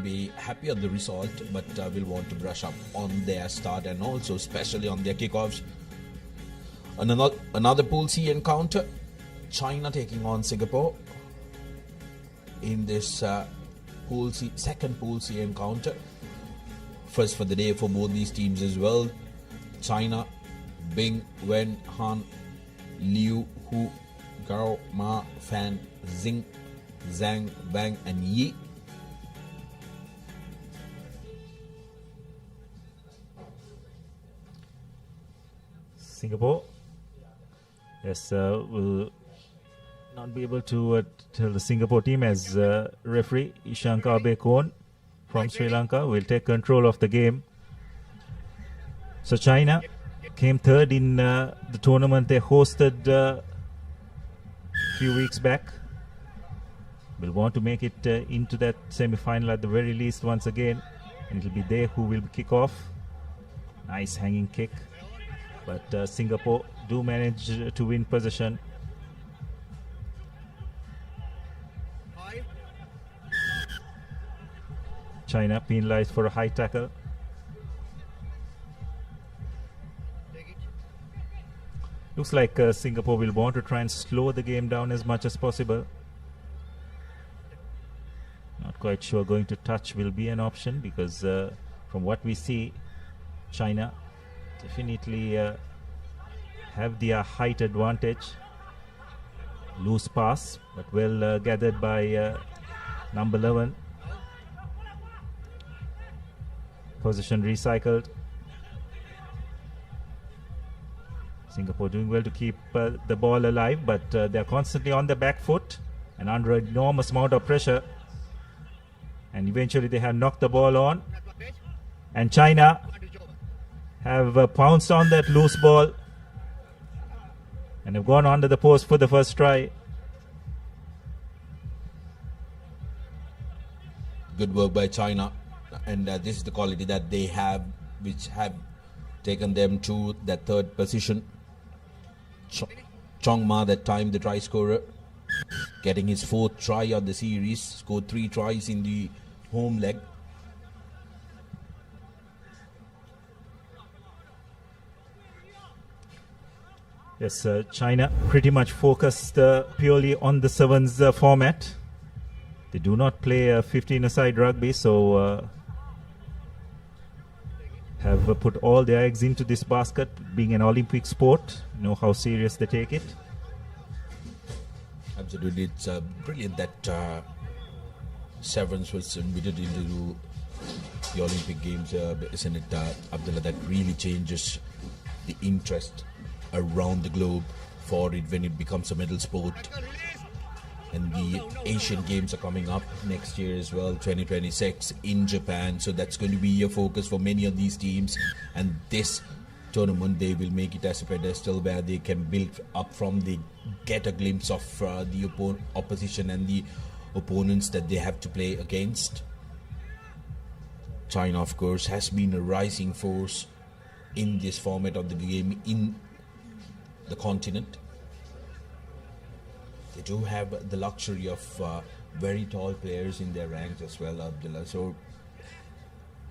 be happy on the result, but will want to brush up on their start and also especially on their kickoffs. Another Pool C encounter, China taking on Singapore in this second Pool C encounter. First for the day for both these teams as well. China, Bing, Wen, Han, Liu, Hu, Gao, Ma, Fan, Xing, Zhang, Bang and Yi. Singapore, yes, will not be able to tell the Singapore team as referee Ishankar Bekon from Sri Lanka will take control of the game. So China came third in the tournament they hosted a few weeks back. Will want to make it into that semi-final at the very least once again, and it will be they who will kick off. Nice hanging kick, but Singapore do manage to win possession. China penalized for a high tackle. Looks like Singapore will want to try and slow the game down as much as possible. Not quite sure going to touch will be an option because from what we see, China definitely have their height advantage. Loose pass, but well gathered by number 11. Possession recycled. Singapore doing well to keep the ball alive, but they're constantly on the back foot and under an enormous amount of pressure. And eventually they have knocked the ball on. And China have pounced on that loose ball and have gone under the post for the first try. Good work by China. And this is the quality that they have, which have taken them to that third position. Chong Ma, that time the try scorer, getting his fourth try of the series, scored 3 tries in the home leg. Yes, China pretty much focused purely on the sevens format. They do not play 15-a-side rugby, so have put all their eggs into this basket. Being an Olympic sport, you know how serious they take it. Absolutely, it's brilliant that sevens was admitted into the Olympic Games, isn't it, Abdullah? That really changes the interest around the globe for it when it becomes a medal sport. And the Asian Games are coming up next year as well, 2026 in Japan. So that's going to be a focus for many of these teams. And this tournament, they will make it as a pedestal where they can build up from, they get a glimpse of the opposition and the opponents that they have to play against. China, of course, has been a rising force in this format of the game in the continent. They do have the luxury of very tall players in their ranks as well, Abdullah. So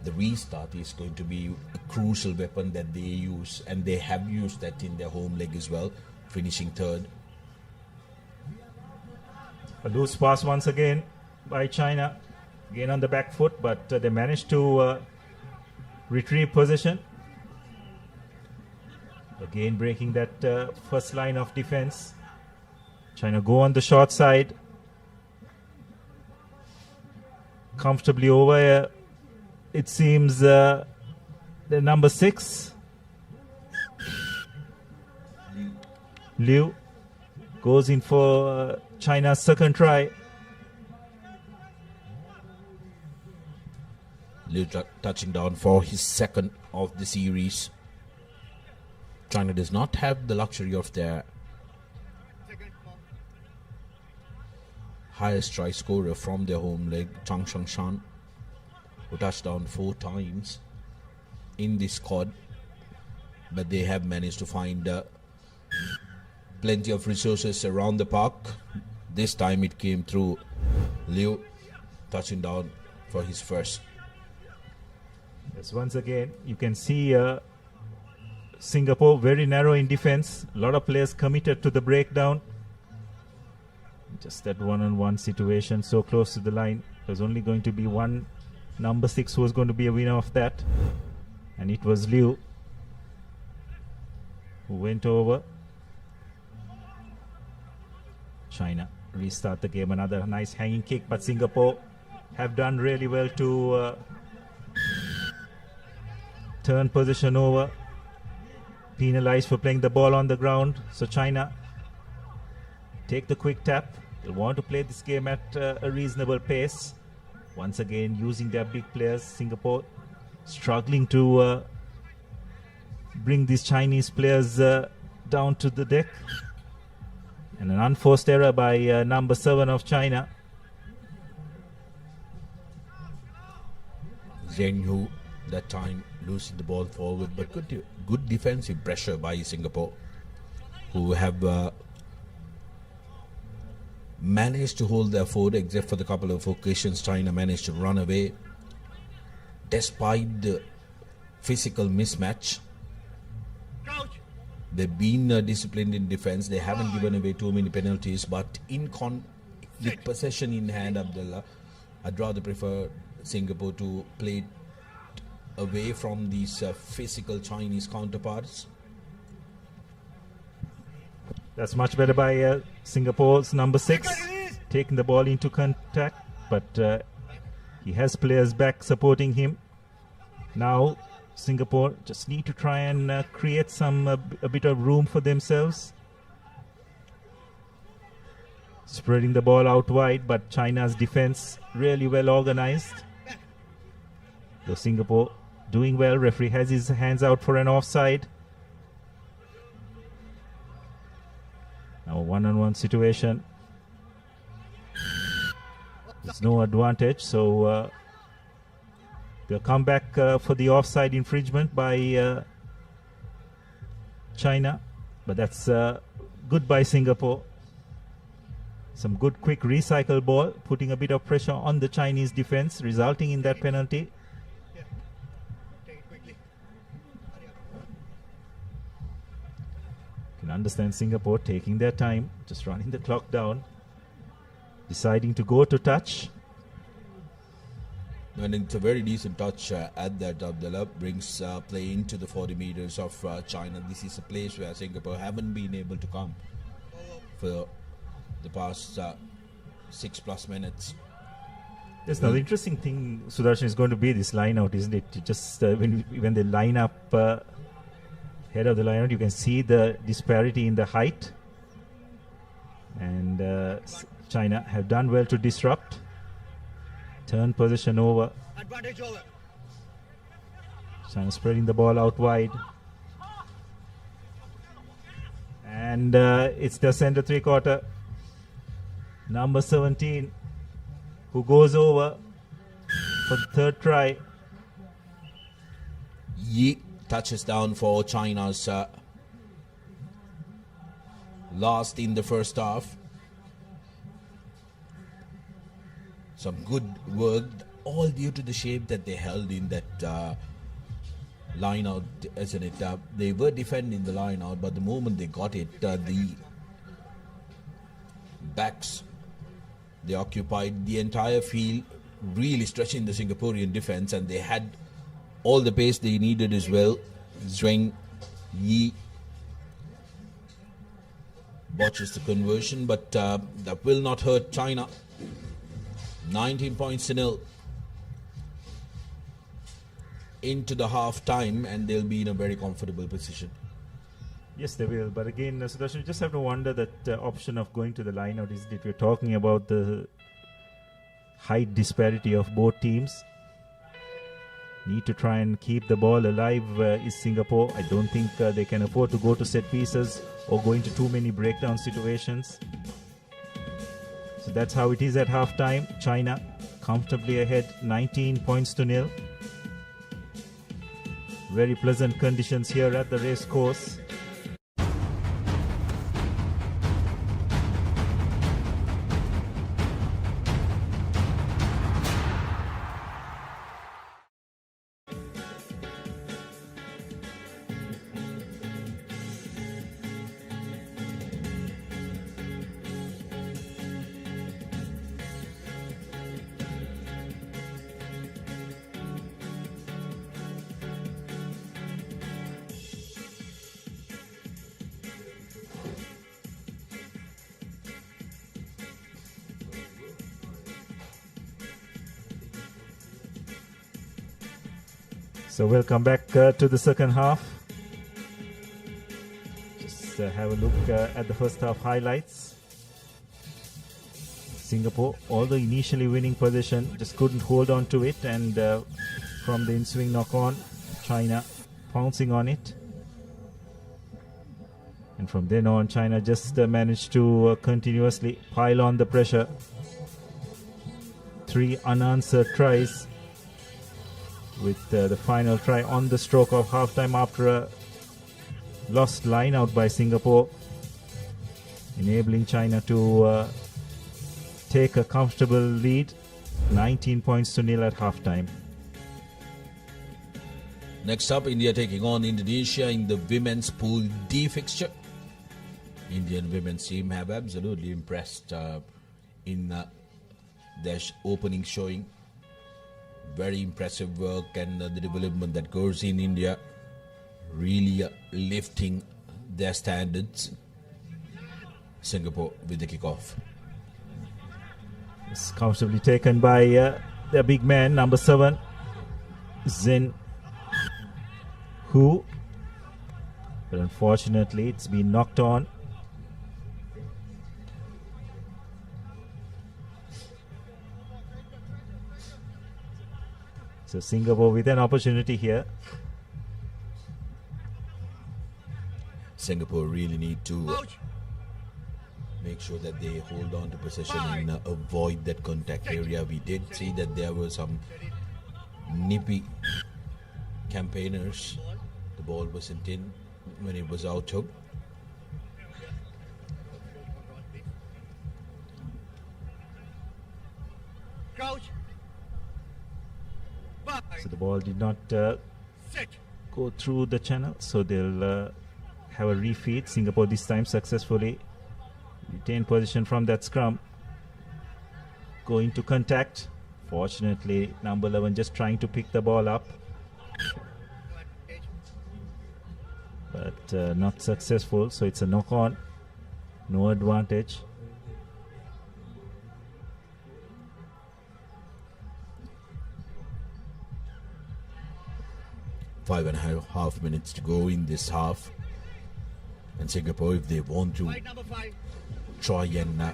the restart is going to be a crucial weapon that they use, and they have used that in their home leg as well, finishing third. A loose pass once again by China, again on the back foot, but they managed to retrieve possession. Again breaking that first line of defense. China go on the short side. Comfortably over, it seems, the number 6. Liu goes in for China's second try. Liu touching down for his second of the series. China does not have the luxury of their highest try scorer from their home leg, Chang Shangshan, who touched down 4 times in this squad. But they have managed to find plenty of resources around the park. This time it came through Liu touching down for his first. Yes, once again, you can see Singapore very narrow in defense. A lot of players committed to the breakdown. Just that one-on-one situation so close to the line. There's only going to be one number 6 who was going to be a winner of that. And it was Liu who went over. China restart the game. Another nice hanging kick, but Singapore have done really well to turn position over. Penalized for playing the ball on the ground. So China take the quick tap. They want to play this game at a reasonable pace. Once again, using their big players. Singapore struggling to bring these Chinese players down to the deck. And an unforced error by number 7 of China. Zheng Hu that time losing the ball forward, but good defensive pressure by Singapore, who have managed to hold their fort, except for the couple of occasions China managed to run away. Despite the physical mismatch, they've been disciplined in defense. They haven't given away too many penalties, but with possession in hand, Abdullah, I'd rather prefer Singapore to play away from these physical Chinese counterparts. That's much better by Singapore's number 6, taking the ball into contact, but he has players back supporting him. Now Singapore just need to try and create a bit of room for themselves. Spreading the ball out wide, but China's defense really well organized. Though Singapore doing well, referee has his hands out for an offside. Now a one-on-one situation. There's no advantage, so they'll come back for the offside infringement by China. But that's good by Singapore. Some good quick recycle ball, putting a bit of pressure on the Chinese defense, resulting in that penalty. Can understand Singapore taking their time, just running the clock down, deciding to go to touch. And it's a very decent touch at that. Abdullah brings play into the 40 meters of China. This is a place where Singapore haven't been able to come for the past 6+ minutes. Yes, now the interesting thing, Sudarshan, is going to be this line out, isn't it? Just when they line up head of the line out, you can see the disparity in the height. And China have done well to disrupt. Turn position over. Advantage over. China spreading the ball out wide. And it's the center 3/4. Number 17, who goes over for the third try. Yi touches down for China's last in the first half. Some good work, all due to the shape that they held in that line out, isn't it? They were defending the line out, but the moment they got it, the backs, they occupied the entire field, really stretching the Singaporean defense, and they had all the pace they needed as well. Zheng Yi botches the conversion, but that will not hurt China. 19 points to nil into the half time, and they'll be in a very comfortable position. Yes, they will. But again, Sudarshan, you just have to wonder that option of going to the line out. Is that we're talking about the height disparity of both teams. Need to try and keep the ball alive is Singapore. I don't think they can afford to go to set pieces or go into too many breakdown situations. So that's how it is at halftime. China comfortably ahead, 19 points to nil. Very pleasant conditions here at the race course. So we'll come back to the second half. Just have a look at the first half highlights. Singapore, although initially winning position, just couldn't hold on to it, and from the in-swing knock-on, China pouncing on it. And from then on, China just managed to continuously pile on the pressure. 3 unanswered tries, with the final try on the stroke of halftime after a lost line out by Singapore, enabling China to take a comfortable lead, 19 points to nil at halftime. Next up, India taking on Indonesia in the women's Pool D fixture. Indian women's team have absolutely impressed in their opening showing. Very impressive work, and the development that goes in India, really lifting their standards. Singapore with the kickoff. It's comfortably taken by their big man, number 7, Zin Hu. But unfortunately, it's been knocked on. So Singapore with an opportunity here. Singapore really need to make sure that they hold on to possession and avoid that contact area. We did see that there were some nippy campaigners. The ball wasn't in when it was out hook. So the ball did not go through the channel, so they'll have a refeed. Singapore this time successfully retain position from that scrum. Going to contact. Fortunately, number 11 just trying to pick the ball up, but not successful. So it's a knock on, no advantage. Five and a half minutes to go in this half, and Singapore, if they want to try and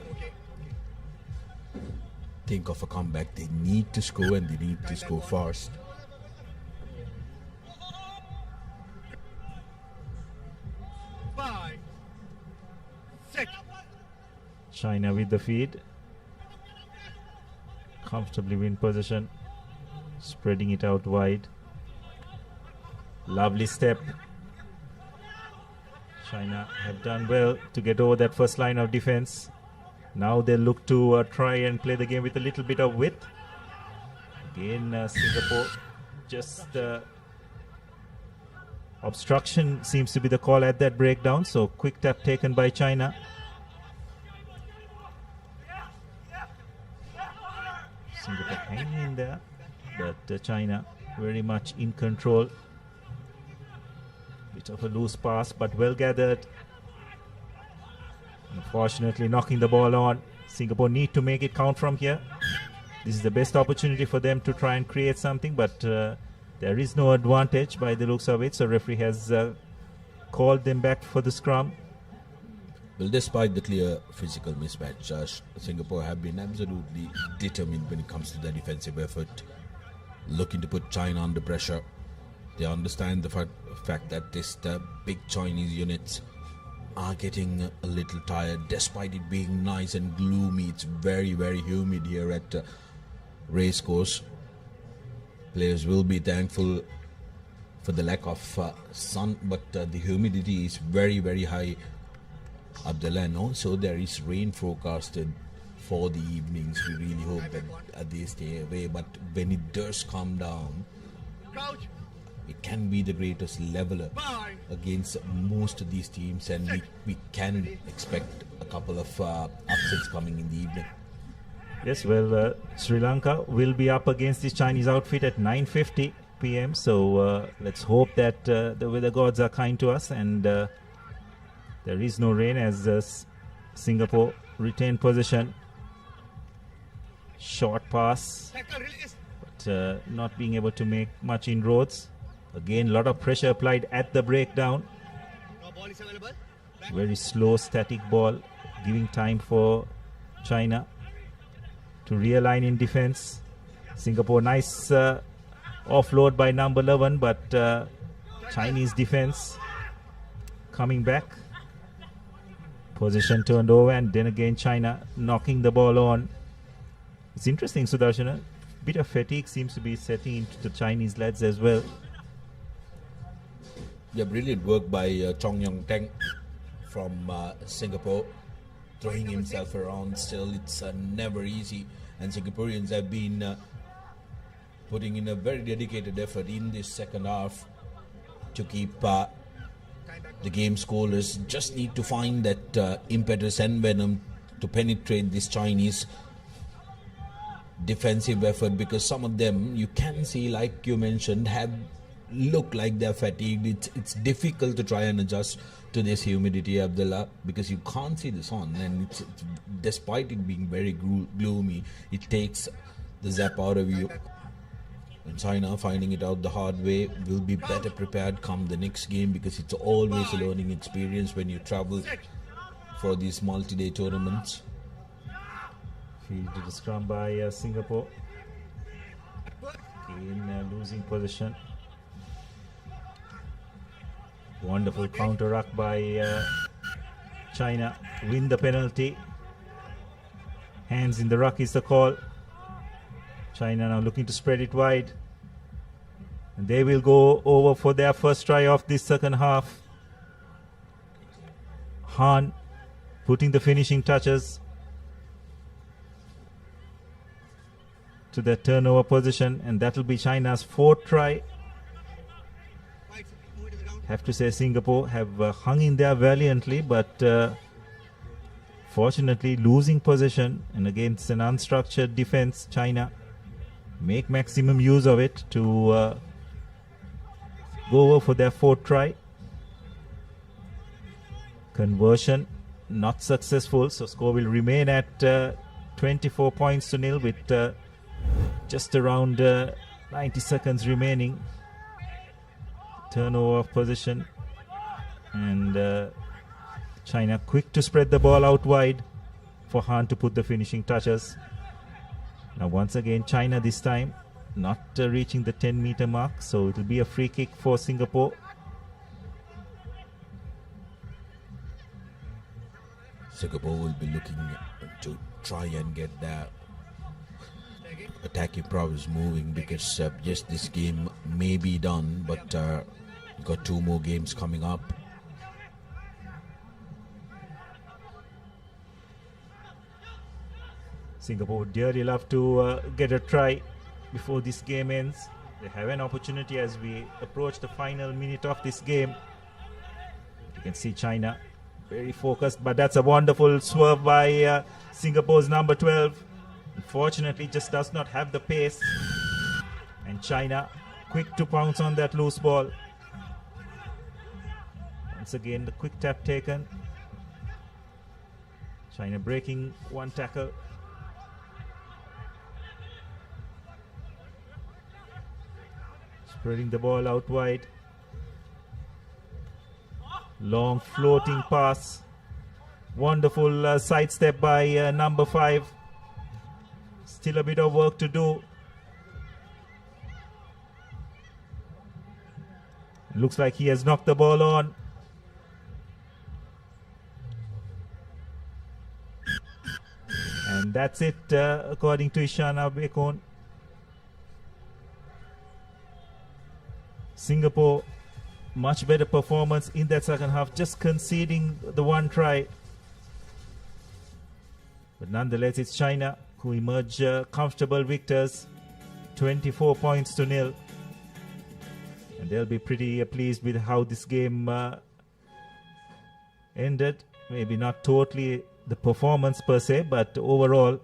think of a comeback, they need to score, and they need to score fast. China with the feed, comfortably win position, spreading it out wide. Lovely step. China have done well to get over that first line of defense. Now they look to try and play the game with a little bit of width. Again, Singapore just obstruction seems to be the call at that breakdown. So quick tap taken by China. Singapore hanging in there, but China very much in control. Bit of a loose pass, but well gathered. Unfortunately, knocking the ball on. Singapore need to make it count from here. This is the best opportunity for them to try and create something, but there is no advantage by the looks of it. So referee has called them back for the scrum. Well, despite the clear physical mismatch, Singapore have been absolutely determined when it comes to their defensive effort, looking to put China under pressure. They understand the fact that the big Chinese units are getting a little tired, despite it being nice and gloomy. It's very, very humid here at Racecourse. Players will be thankful for the lack of sun, but the humidity is very, very high up the land. Also, there is rain forecasted for the evenings. We really hope that they stay away, but when it does come down, it can be the greatest leveler against most of these teams, and we can expect a couple of upsets coming in the evening. Yes, well, Sri Lanka will be up against this Chinese outfit at 9:50 p.m. So let's hope that the weather gods are kind to us, and there is no rain as Singapore retain possession. Short pass, but not being able to make much inroads. Again, a lot of pressure applied at the breakdown. Very slow, static ball, giving time for China to realign in defense. Singapore, nice offload by number 11, but Chinese defense coming back. Position turned over, and then again China knocking the ball on. It's interesting, Sudarshan. A bit of fatigue seems to be setting into the Chinese lads as well. Yeah, brilliant work by Chong Yong Teng from Singapore, throwing himself around. Still, it's never easy, and Singaporeans have been putting in a very dedicated effort in this second half to keep the game scoreless. Just need to find that impetus and venom to penetrate this Chinese defensive effort, because some of them you can see, like you mentioned, have look like they're fatigued. It's difficult to try and adjust to this humidity, Abdullah, because you can't see the sun, and it's despite it being very gloomy, it takes the zap out of you. And China, finding it out the hard way, will be better prepared come the next game, because it's always a learning experience when you travel for these multi-day tournaments. Fielded the scrum by Singapore. Again, losing possession. Wonderful counter ruck by China. Win the penalty. Hands in the ruck is the call. China now looking to spread it wide. And they will go over for their first try of this second half. Han putting the finishing touches to the turnover position, and that will be China's fourth try. Have to say Singapore have hung in there valiantly, but fortunately losing possession, and against an unstructured defense, China make maximum use of it to go over for their fourth try. Conversion not successful, so score will remain at 24 points to nil with just around 90 seconds remaining. Turnover of possession, and China quick to spread the ball out wide for Han to put the finishing touches. Now once again China this time not reaching the 10-meter mark, so it will be a free kick for Singapore. Singapore will be looking to try and get their attacking prowess moving, because yes, this game may be done, but got two more games coming up. Singapore would dearly love to get a try before this game ends. They have an opportunity as we approach the final minute of this game. You can see China very focused, but that's a wonderful swerve by Singapore's number 12. Unfortunately, just does not have the pace, and China quick to pounce on that loose ball. Once again, the quick tap taken. China breaking one tackle. Spreading the ball out wide. Long floating pass. Wonderful sidestep by number 5. Still a bit of work to do. Looks like he has knocked the ball on. And that's it, according to Ishana Bekon. Singapore, much better performance in that second half, just conceding the one try. But nonetheless, it's China who emerge comfortable victors, 24 points to nil. And they'll be pretty pleased with how this game ended. Maybe not totally the performance per se, but overall,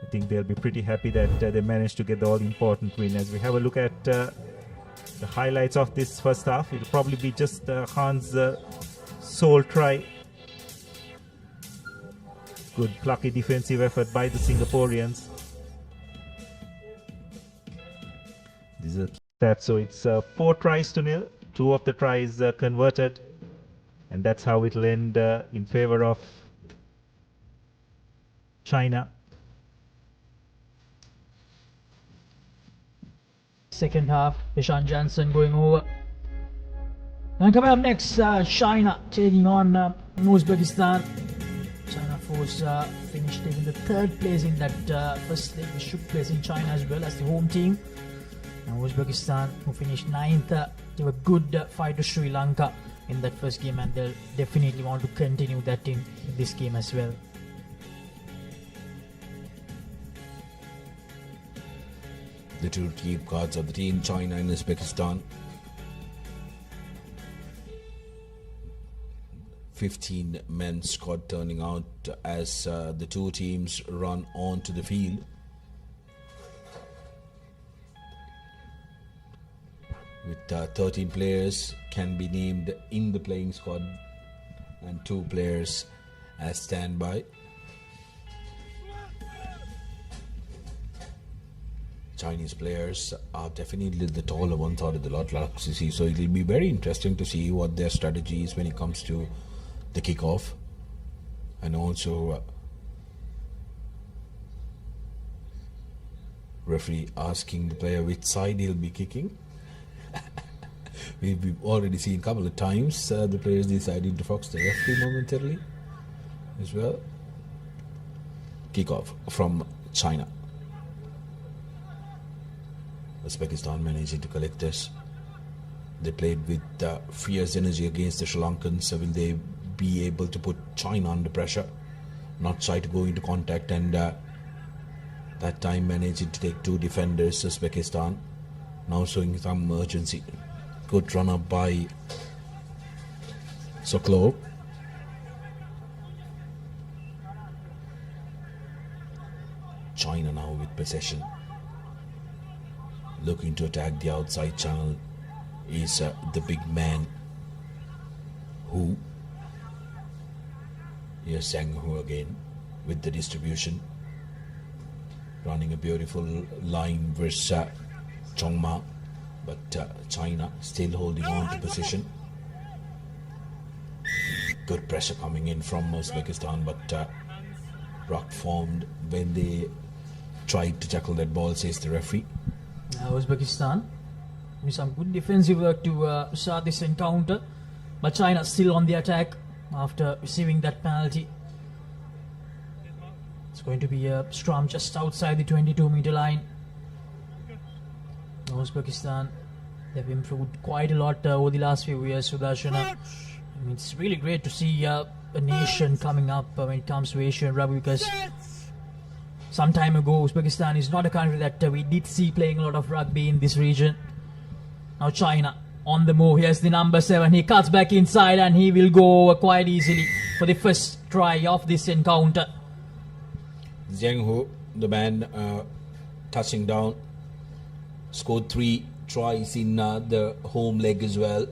I think they'll be pretty happy that they managed to get the all-important win. As we have a look at the highlights of this first half, it'll probably be just Han's sole try. Good plucky defensive effort by the Singaporeans. This is a That so it's 4-0. 2 of the tries converted, and that's how it'll end in favor of China. Second half, Ishan Jansen going over. And coming up next, China taking on Uzbekistan. China force finished taking the third place in that first leg, which took place in China as well as the home team. Now Uzbekistan, who finished 9th, gave a good fight to Sri Lanka in that first game, and they'll definitely want to continue that in this game as well. The two team cards of the team, China and Uzbekistan. 15 men squad turning out as the two teams run onto the field. With 13 players can be named in the playing squad and 2 players as standby. Chinese players are definitely the taller ones out of the lot, like you see. So it will be very interesting to see what their strategy is when it comes to the kickoff, and also referee asking the player which side he'll be kicking. We've already seen a couple of times the players deciding to fox the referee momentarily as well. Kickoff from China. Uzbekistan managing to collect this. They played with fierce energy against the Sri Lankans. So will they be able to put China under pressure? Not try to go into contact, and that time managing to take 2 defenders. Uzbekistan now showing some urgency. Good run up by Soklo. China now with possession, looking to attack the outside channel is the big man Hu. Here's Sang Hu again with the distribution, running a beautiful line versus Chongma, but China still holding on to position. Good pressure coming in from Uzbekistan, but rock formed when they tried to tackle that ball, says the referee. Uzbekistan with some good defensive work to start this encounter, but China still on the attack after receiving that penalty. It's going to be a scrum just outside the 22-meter line. Uzbekistan, they've improved quite a lot over the last few years, Sudarshana. I mean, it's really great to see a nation coming up when it comes to Asian rugby, because some time ago Uzbekistan is not a country that we did see playing a lot of rugby in this region. Now China on the move. Here's the number 7. He cuts back inside and he will go quite easily for the first try of this encounter. Zheng Hu, the man touching down, scored 3 tries in the home leg as well,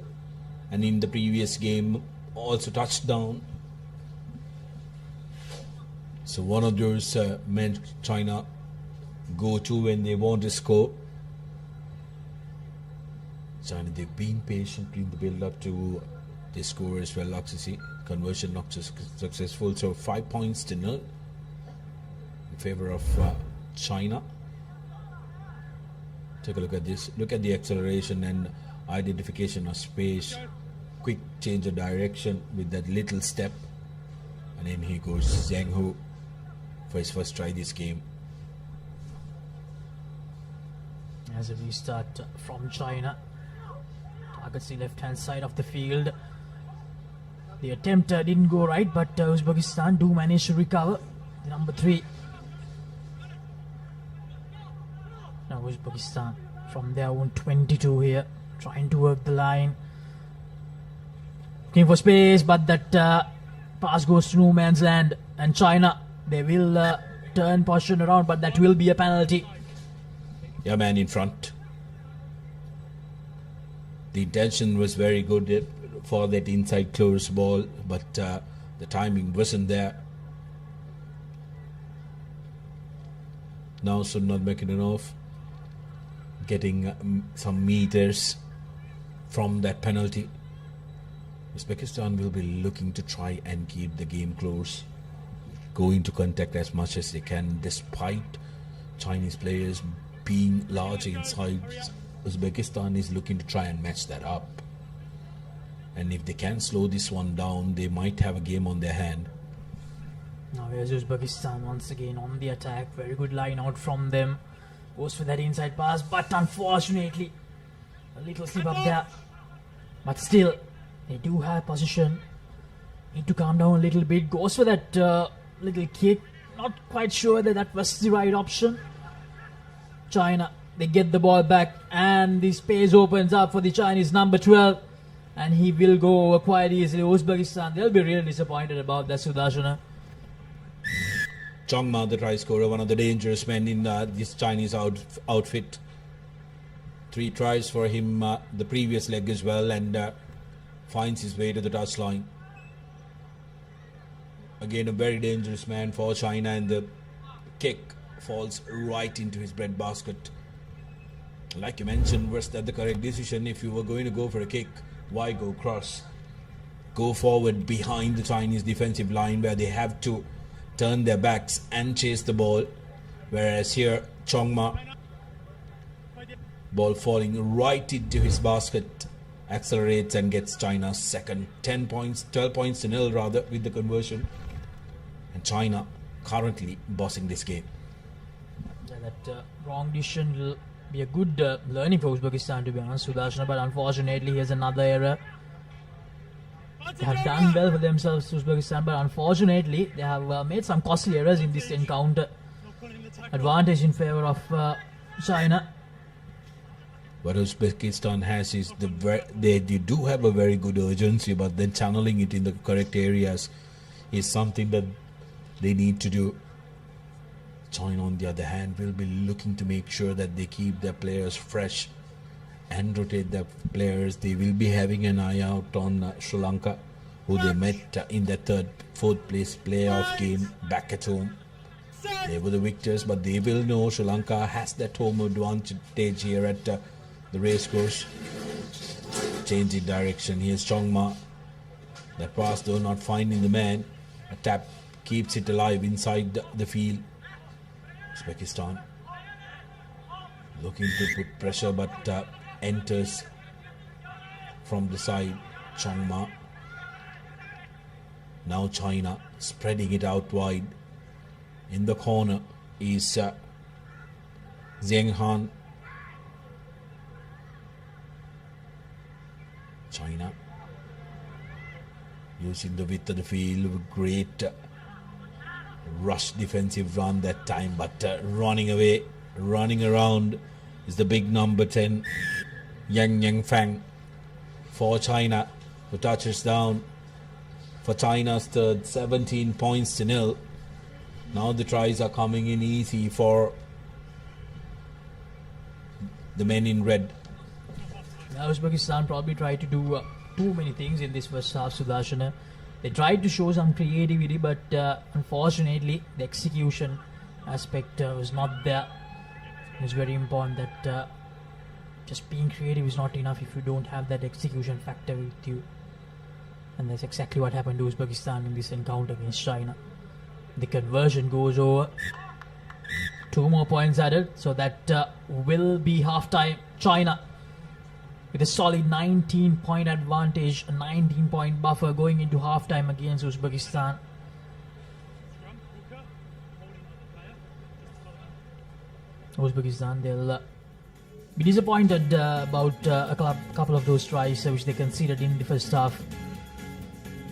and in the previous game also touched down. So one of those men China go to when they want to score. China, they've been patient in the build up to the score as well. Oxy, conversion not successful, so 5 points to 0 in favor of China. Take a look at this. Look at the acceleration and identification of space. Quick change of direction with that little step, and then he goes Zheng Hu for his first try this game. As a restart from China, targets the left hand side of the field. The attempt didn't go right, but Uzbekistan do manage to recover. The number 3. Now Uzbekistan from their own 22 here, trying to work the line, looking for space, but that pass goes to no man's land, and China, they will turn possession around, but that will be a penalty. Yeah, man in front. The intention was very good for that inside close ball, but the timing wasn't there. Now should not make it enough. getting some meters from that penalty. Uzbekistan will be looking to try and keep the game close, go into contact as much as they can, despite Chinese players being large inside. Uzbekistan is looking to try and match that up. And if they can slow this one down, they might have a game on their hand. Now here's Uzbekistan once again on the attack. Very good line out from them. Goes for that inside pass, but unfortunately, a little slip up there. But still, they do have position. Need to calm down a little bit. Goes for that little kick. Not quite sure that that was the right option. China, they get the ball back, and the space opens up for the Chinese number 12. And he will go over quite easily. Uzbekistan, they'll be really disappointed about that, Sudarshana. Chongma, the try scorer, one of the dangerous men in this Chinese outfit. 3 tries for him the previous leg as well, and finds his way to the touchline. Again, a very dangerous man for China, and the kick falls right into his breadbasket. Like you mentioned, was that the correct decision? If you were going to go for a kick, why go cross? Go forward behind the Chinese defensive line where they have to turn their backs and chase the ball. Whereas here, Chongma, ball falling right into his basket, accelerates and gets China's second 12 points to nil rather with the conversion. And China currently bossing this game. Yeah, that wrong decision will be a good learning for Uzbekistan, to be honest, Sudarshana, but unfortunately here's another error. They have done well for themselves, Uzbekistan, but unfortunately they have made some costly errors in this encounter. Advantage in favor of China. What Uzbekistan has is they do have a very good urgency, but then channeling it in the correct areas is something that they need to do. China, on the other hand, will be looking to make sure that they keep their players fresh and rotate their players. They will be having an eye out on Sri Lanka, who they met in their 4th place playoff game back at home. They were the victors, but they will know Sri Lanka has that home advantage here at the racecourse. Change in direction. Here's Chongma. That pass though not finding the man. A tap keeps it alive inside the field. Uzbekistan looking to put pressure, but enters from the side. Chongma. Now China spreading it out wide. In the corner is Zheng Han. China using the width of the field with great rush defensive run that time, but running around is the big number 10 Yang Fang for China, who touches down for China's third, 17 points to nil. Now the tries are coming in easy for the men in red. Now Uzbekistan probably tried to do too many things in this first half, Sudarshana. They tried to show some creativity, but unfortunately the execution aspect was not there. It's very important that just being creative is not enough if you don't have that execution factor with you. And that's exactly what happened to Uzbekistan in this encounter against China. The conversion goes over. 2 more points added, so that will be half-time. China with a solid 19-point advantage, a 19-point buffer going into half-time against Uzbekistan. Uzbekistan, they'll be disappointed about a couple of those tries which they conceded in the first half.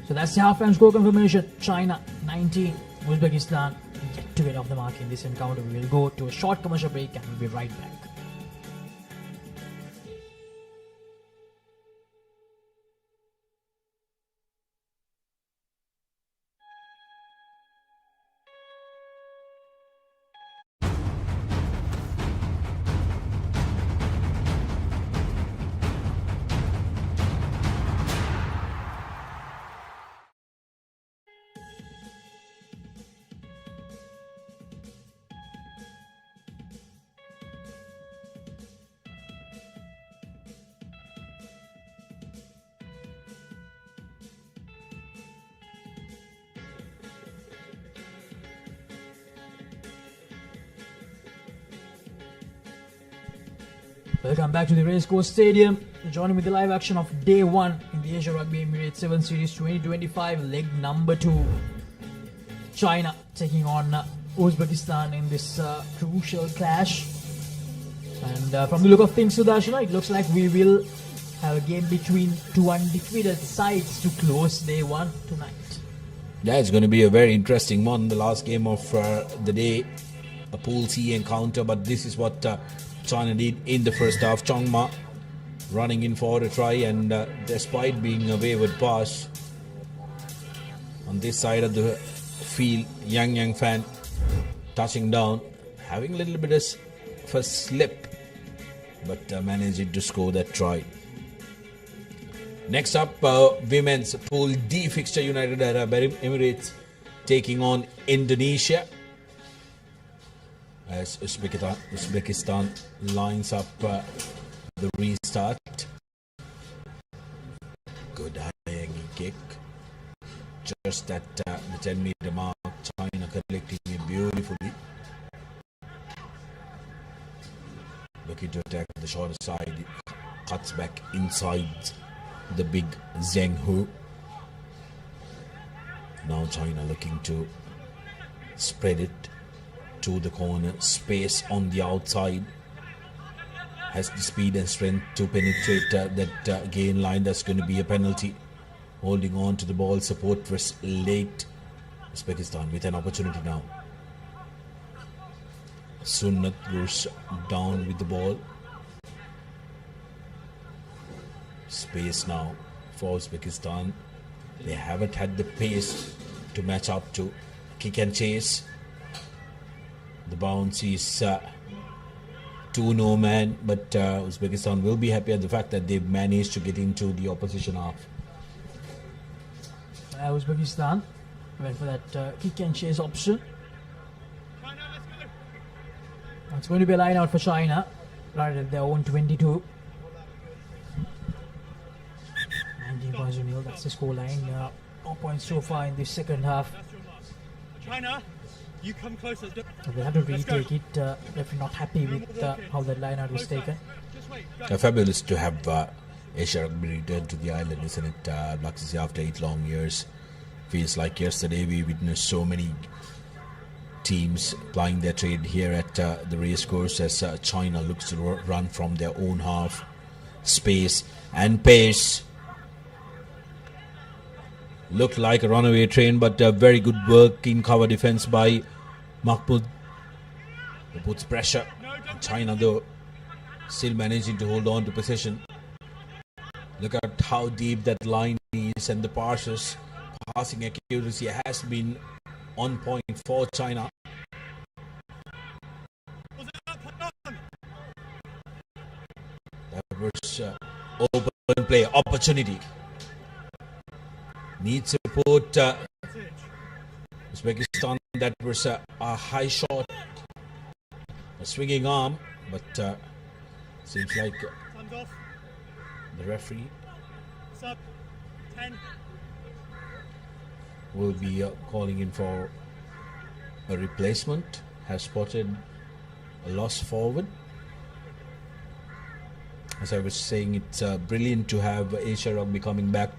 So that's the half-time score confirmation. China 19, Uzbekistan yet to get off the mark in this encounter. We will go to a short commercial break and we'll be right back. Welcome back to the Racecourse Stadium. Joining with the live action of Day 1 in the Asia Rugby Emirates 7 Series 2025, leg number 2. China taking on Uzbekistan in this crucial clash. And from the look of things, Sudarshana, it looks like we will have a game between two undefeated sides to close Day 1 tonight. Yeah, it's going to be a very interesting one. The last game of the day, a Pool C encounter, but this is what China did in the first half. Chong Ma running in for a try, and despite being a wayward pass on this side of the field, Yang Fan touching down, having a little bit of a slip, but managing to score that try. Next up, women's Pool D fixture, United Arab Emirates taking on Indonesia, as Uzbekistan lines up the restart. Good high kick, just at the 10-meter mark. China collecting it beautifully, looking to attack the shorter side. It cuts back inside the big Zheng Hu. Now China looking to spread it to the corner. Space on the outside. Has the speed and strength to penetrate that gain line. That's going to be a penalty. Holding on to the ball. Support was late. Uzbekistan with an opportunity now. Sunnat goes down with the ball. Space now for Uzbekistan. They haven't had the pace to match up to. Kick and chase. The bounce is 2-0 man, but Uzbekistan will be happy at the fact that they managed to get into the opposition half. Uzbekistan went for that kick and chase option. It's going to be a line out for China right at their own 22. 19 points to nil, that's the score line. 4 points so far in the second half. China, you come closer. So they have to retake it. They're not happy with how that line out was taken. Fabulous to have Asia Rugby return to the island, isn't it? After 8 long years. Feels like yesterday we witnessed so many teams plying their trade here at the racecourse as China looks to run from their own half. Space and pace. Looked like a runaway train, but very good work in cover defense by Mahmoud. He puts pressure. And China, though, still managing to hold on to possession. Look at how deep that line is, and the passing accuracy has been on point for China. That was open play opportunity. Needs support. Uzbekistan, that was a high shot, a swinging arm, but seems like the referee will be calling in for a replacement. Has spotted a loss forward. As I was saying, it's brilliant to have Asia Rugby coming back,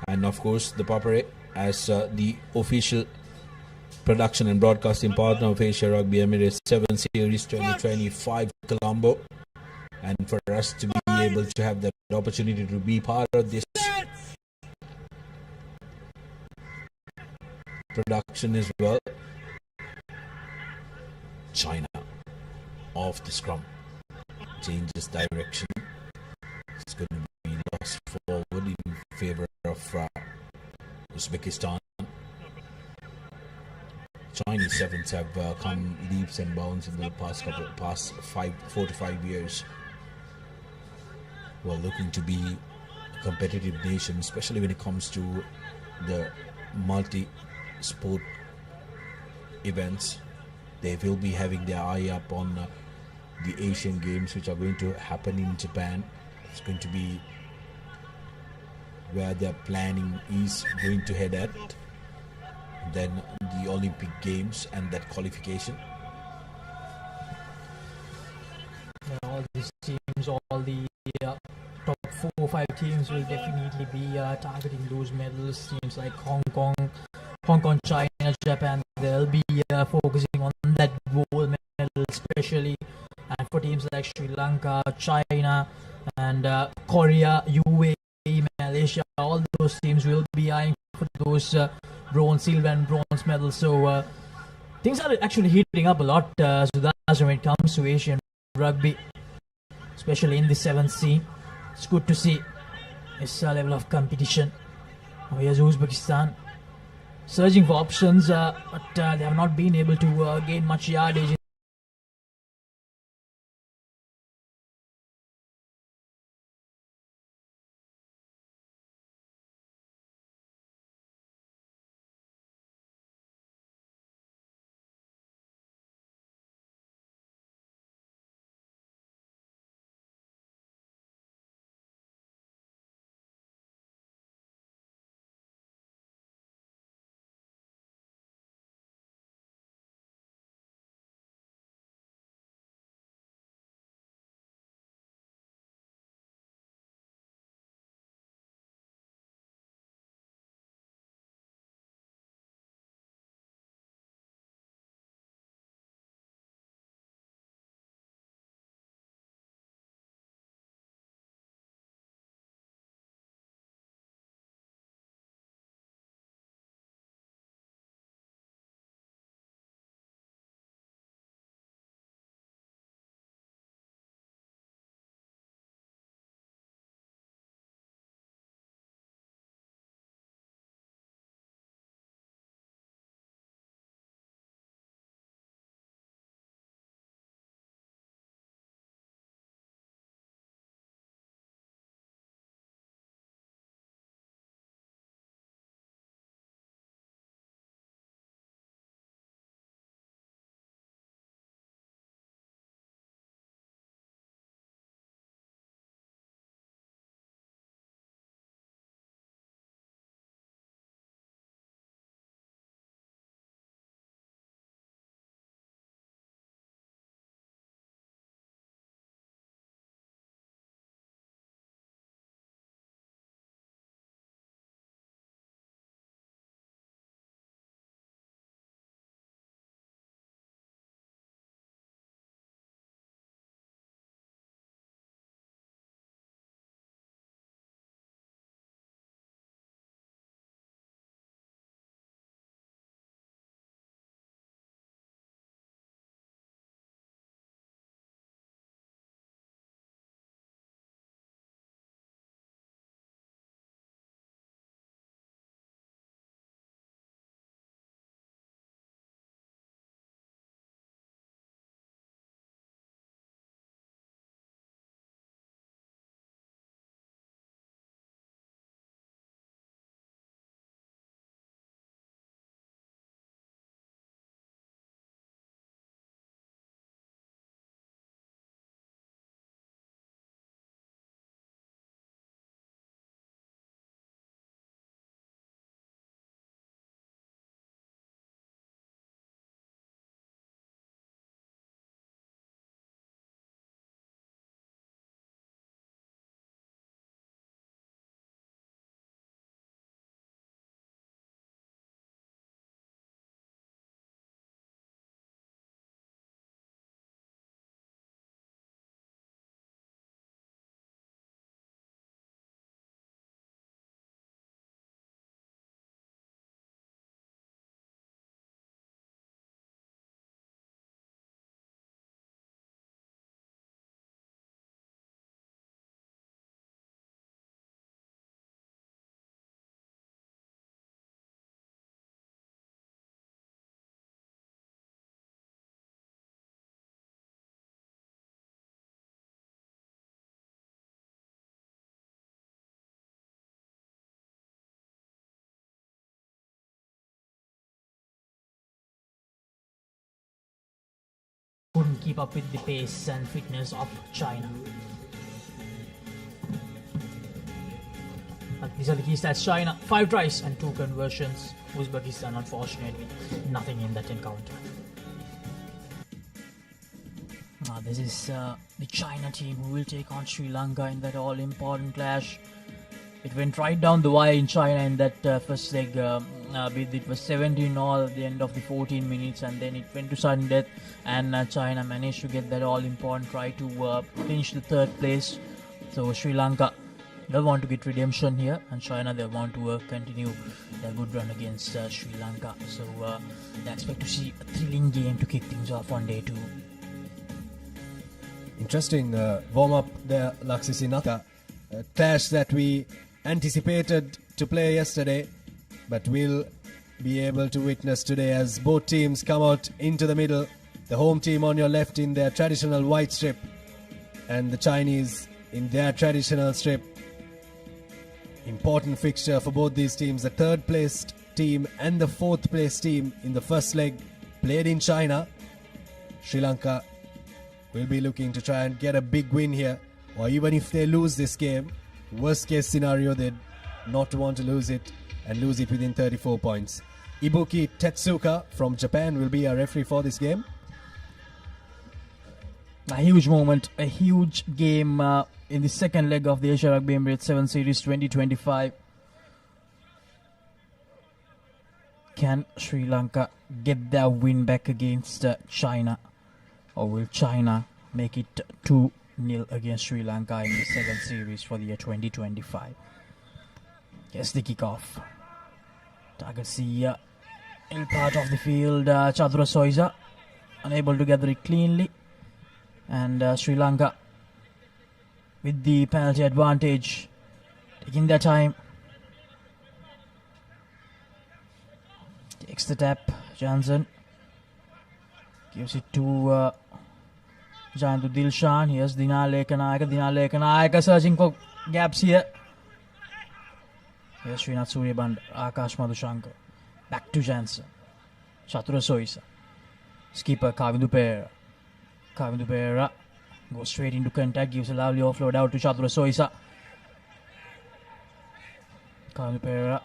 and of course the Papare as the official production and broadcasting partner of Asia Rugby Emirates 7 Series 2025 Colombo, and for us to be able to have that opportunity to be part of this production as well. China off the scrum, changes direction. It's going to be lost forward in favor of Uzbekistan. Chinese sevens have come leaps and bounds in the past 4 to 5 years. We're looking to be a competitive nation, especially when it comes to the multi-sport events. They will be having their eye up on the Asian Games, which are going to happen in Japan. It's going to be where their planning is going to head at. Then the Olympic Games and that qualification. All these teams teams, all the top 4 or 5 teams will definitely be targeting those medals. Teams like Hong Kong, China, Japan, they'll be focusing on that gold medal especially. And for teams like Sri Lanka, China, and Korea, UAE, Malaysia, all those teams will be eyeing for those bronze, silver, and bronze medals. So things are actually heating up a lot, Sudarshan, when it comes to Asian rugby, especially in the 7th sea. It's good to see this level of competition. Now here's Uzbekistan searching for options, but they have not been able to gain much yardage. Couldn't keep up with the pace and fitness of China. But these are the key stats. China, 5 tries and 2 conversions. Uzbekistan, unfortunately, nothing in that encounter. This is the China team who will take on Sri Lanka in that all-important clash. It went right down the wire in China in that first leg. It was 17-all at the end of the 14 minutes, and then it went to sudden death, and China managed to get that all-important try to finish the third place. So Sri Lanka, they'll want to get redemption here, and China, they'll want to continue their good run against Sri Lanka. So they expect to see a thrilling game to kick things off on day 2. Interesting warm-up there, Laksisi Naka. A clash that we anticipated to play yesterday, but we'll be able to witness today as both teams come out into the middle. The home team on your left in their traditional white strip, and the Chinese in their traditional strip. Important fixture for both these teams. The third placed team and the fourth placed team in the first leg played in China. Sri Lanka will be looking to try and get a big win here, or even if they lose this game, worst case scenario, they'd not want to lose it and lose it within 34 points. Ibuki Tetsuka from Japan will be our referee for this game. A huge moment, a huge game in the second leg of the Asia Rugby Emirates 7 Series 2025. Can Sri Lanka get their win back against China, or will China make it 2-0 against Sri Lanka in the second series for the year 2025? Here's the kickoff. Target C in part of the field. Chandra Soisa unable to gather it cleanly, and Sri Lanka with the penalty advantage, taking their time. Takes the tap. Jansen gives it to Jantu Dilshan. Here's Dinal Lekanayaka searching for gaps here. Here's Srinath Suryaband, Akash Madhushankar. Back to Jansen. Chatura Soisa. Skipper Kavindu Pereira. Kavindu Pereira goes straight into contact, gives a lovely offload out to Chatura Soisa. Kavindu Pereira.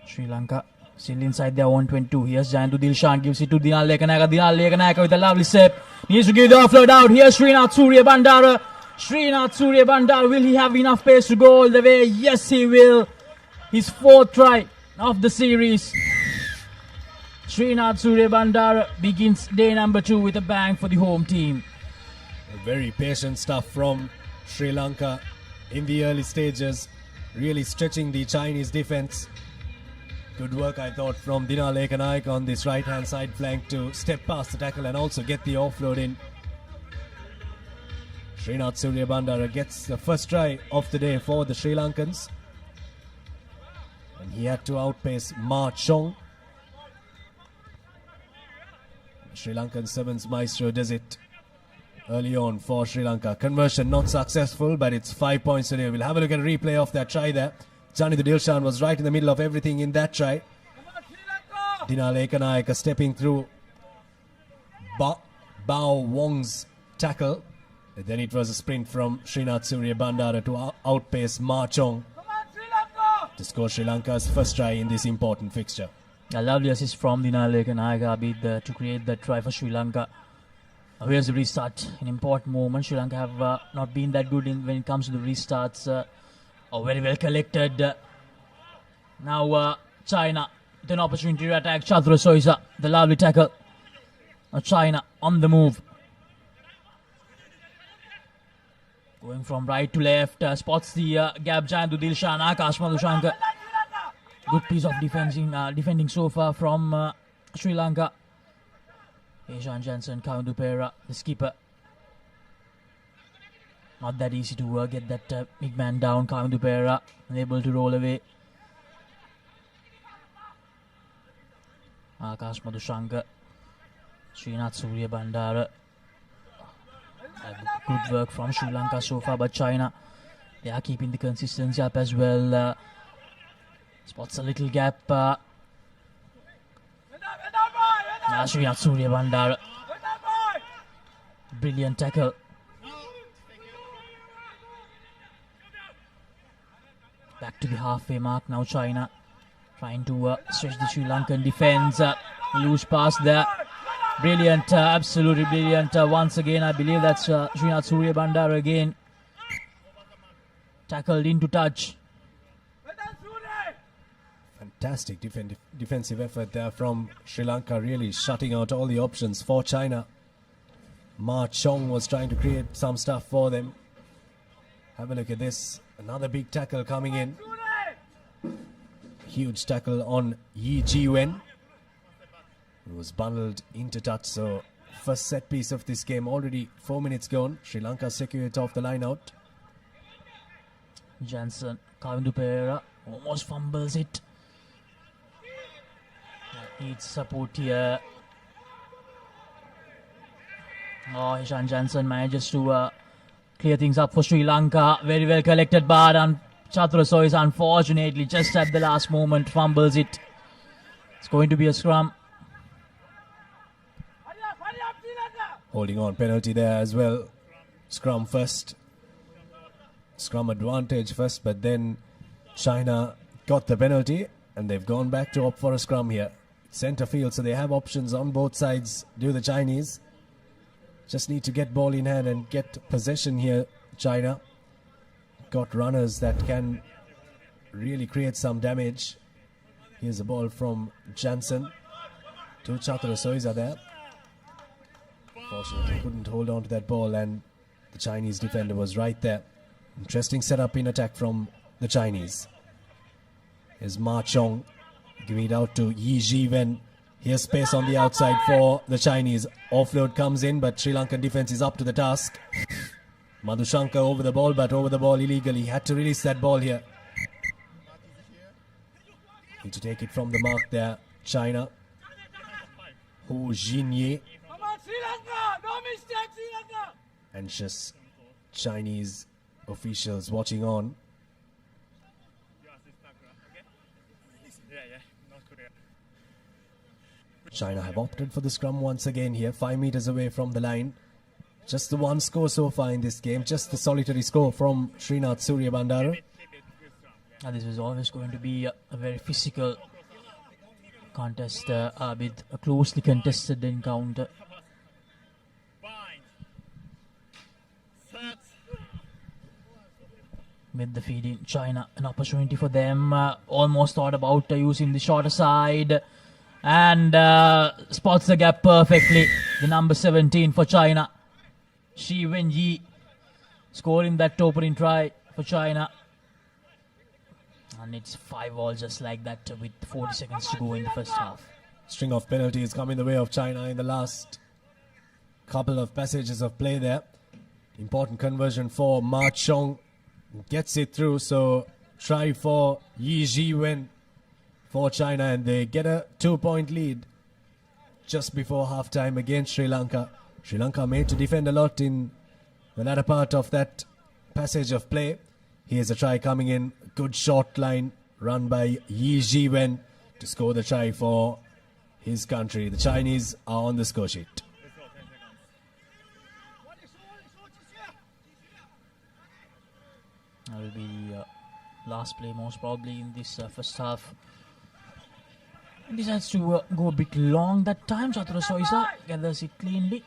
Sri Lanka still inside their 122. Here's Jantu Dilshan, gives it to Dinal Lekanayaka. Dinal Lekanayaka with a lovely step. Needs to give the offload out. Here's Srinath Suryabandara. Srinath Suryabandara, will he have enough pace to go all the way? Yes, he will. His 4th try of the series. Srinath Suryabandara begins day number 2 with a bang for the home team. Very patient stuff from Sri Lanka in the early stages, really stretching the Chinese defense. Good work, I thought, from Dinal Lekanayaka on this right-hand side flank to step past the tackle and also get the offload in. Srinath Suryabandara gets the first try of the day for the Sri Lankans, and he had to outpace Ma Chong. Sri Lankan Sevens Maestro does it early on for Sri Lanka. Conversion not successful, but it's 5 points today. We'll have a look at a replay of that try there. Janitha Dilshan was right in the middle of everything in that try. Dinal Lekanayaka stepping through Bao Wong's tackle. And then it was a sprint from Srinath Suryabandara to outpace Ma Chong to score Sri Lanka's first try in this important fixture. A lovely assist from Dinal Lekanayaka to create that try for Sri Lanka. Here's the restart, an important moment. Sri Lanka have not been that good when it comes to the restarts. Very well collected. Now China with an opportunity to attack. Chandra Soisa, the lovely tackle. China on the move. Going from right to left, spots the gap. Jantu Dilshan, Akash Madhushankar. Good piece of defending so far from Sri Lanka. Ishan Jansen, Kavindu Pereira, the skipper. Not that easy to get that big man down. Kavindu Pereira unable to roll away. Akash Madhushankar, Srinath Suryabandara. Good work from Sri Lanka so far, but China, they are keeping the consistency up as well. Spots a little gap. Srinath Suryabandara. Brilliant tackle. Back to the halfway mark now. China trying to stretch the Sri Lankan defense. Loose pass there. Brilliant, absolutely brilliant. Once again, I believe that's Srinath Surya Bandara again. Tackled into touch. Fantastic defensive effort there from Sri Lanka, really shutting out all the options for China. Ma Chong was trying to create some stuff for them. Have a look at this. Another big tackle coming in. Huge tackle on Yi Ji-wen. It was bundled into touch. So first set piece of this game, already 4 minutes gone. Sri Lanka secure it off the line out. Jansen, Kavindu Pereira almost fumbles it. Needs support here. Oh, Ishan Jansen manages to clear things up for Sri Lanka. Very well collected, but Chatura Sois unfortunately just at the last moment fumbles it. It's going to be a scrum. Holding on, penalty there as well. Scrum first. Scrum advantage first, but then China got the penalty and they've gone back to opt for a scrum here. Centre field, so they have options on both sides. Do the Chinese. Just need to get ball in hand and get possession here, China. Got runners that can really create some damage. Here's a ball from Jansen. Two Chatura Sois are there. Fortunately couldn't hold on to that ball and the Chinese defender was right there. Interesting setup in attack from the Chinese. Here's Ma Chong giving it out to Yi Ji-wen. Here's space on the outside for the Chinese. Offload comes in, but Sri Lankan defense is up to the task. Madhushanka over the ball, but over the ball illegally. Had to release that ball here. Need to take it from the mark there, China. Hu Jinye. Anxious Chinese officials watching on. China have opted for the scrum once again here, 5 meters away from the line. Just the one score so far in this game, just the solitary score from Srinath Surya Bandara. This is always going to be a very physical contest with a closely contested encounter. With the feeding, China, an opportunity for them. Almost thought about using the shorter side. And spots the gap perfectly. The number 17 for China. Shi Wenyi scoring that opening try for China. And it's 5-all just like that with 40 seconds to go in the first half. String of penalties come in the way of China in the last couple of passages of play there. Important conversion for Ma Chong. Gets it through, so try for Yi Ji-wen for China, and they get a 2-point lead just before half-time against Sri Lanka. Sri Lanka made to defend a lot in the latter part of that passage of play. Here's a try coming in. Good short line run by Yi Ji-wen to score the try for his country. The Chinese are on the score sheet. That will be last play most probably in this first half. He decides to go a bit long that time. Chatura Soisa gathers it cleanly.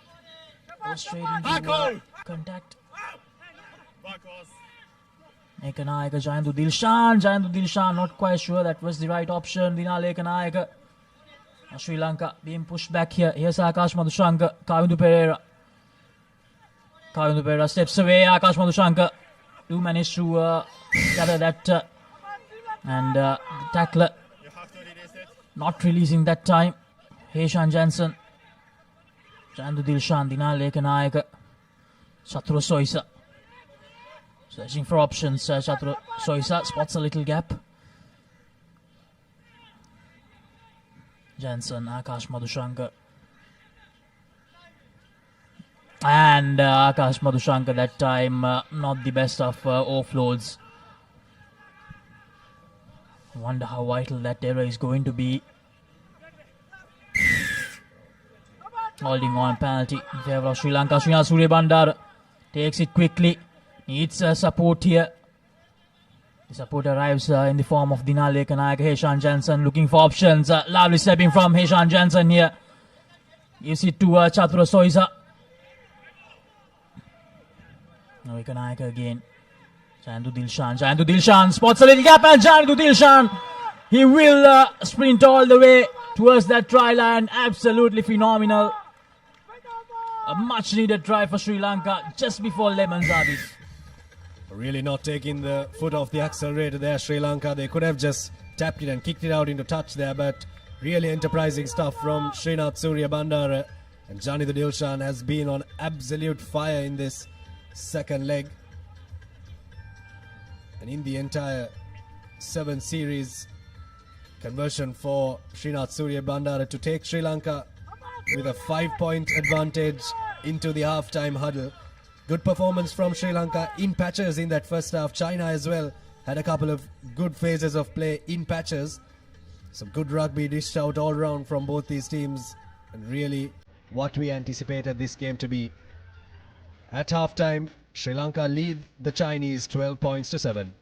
Goes straight into contact. Ekanayaka, Jayantu Dilshan, not quite sure that was the right option. Dinale Ekanayaka. Sri Lanka being pushed back here. Here's Akash Madhushanka, Kavindu Pereira. Kavindu Pereira steps away. Akash Madhushanka do manage to gather that and the tackler not releasing that time. Heshan Jansen, Jandu Dilshan, Dinal Ekanayaka, Chatura Soisa searching for options. Chatura Soisa spots a little gap. Jansen, Akash Madhushanka, and Akash Madhushanka that time not the best of offloads. Wonder how vital that error is going to be. Holding on, penalty in favor of Sri Lanka. Srinath Surya Bandara takes it quickly. Needs support here. The support arrives in the form of Dinal Ekanayaka. Heshan Jansen looking for options. Lovely stepping from Heshan Jansen here. Gives it to Chatura Soisa. Now Ekanayaka again. Jandu Dilshan spots a little gap, and Jandu Dilshan, he will sprint all the way towards that try line. Absolutely phenomenal. A much needed try for Sri Lanka just before Lemons Adi. Really not taking the foot off the accelerator there, Sri Lanka. They could have just tapped it and kicked it out into touch there, but really enterprising stuff from Srinath Surya Bandara. And Jani Dilshan has been on absolute fire in this second leg. And in the entire 7 series, conversion for Srinath Surya Bandara to take Sri Lanka with a 5-point advantage into the half-time huddle. Good performance from Sri Lanka in patches in that first half. China as well had a couple of good phases of play in patches. Some good rugby dished out all round from both these teams, and really what we anticipated this game to be. At half-time, Sri Lanka lead the Chinese 12 points to 7.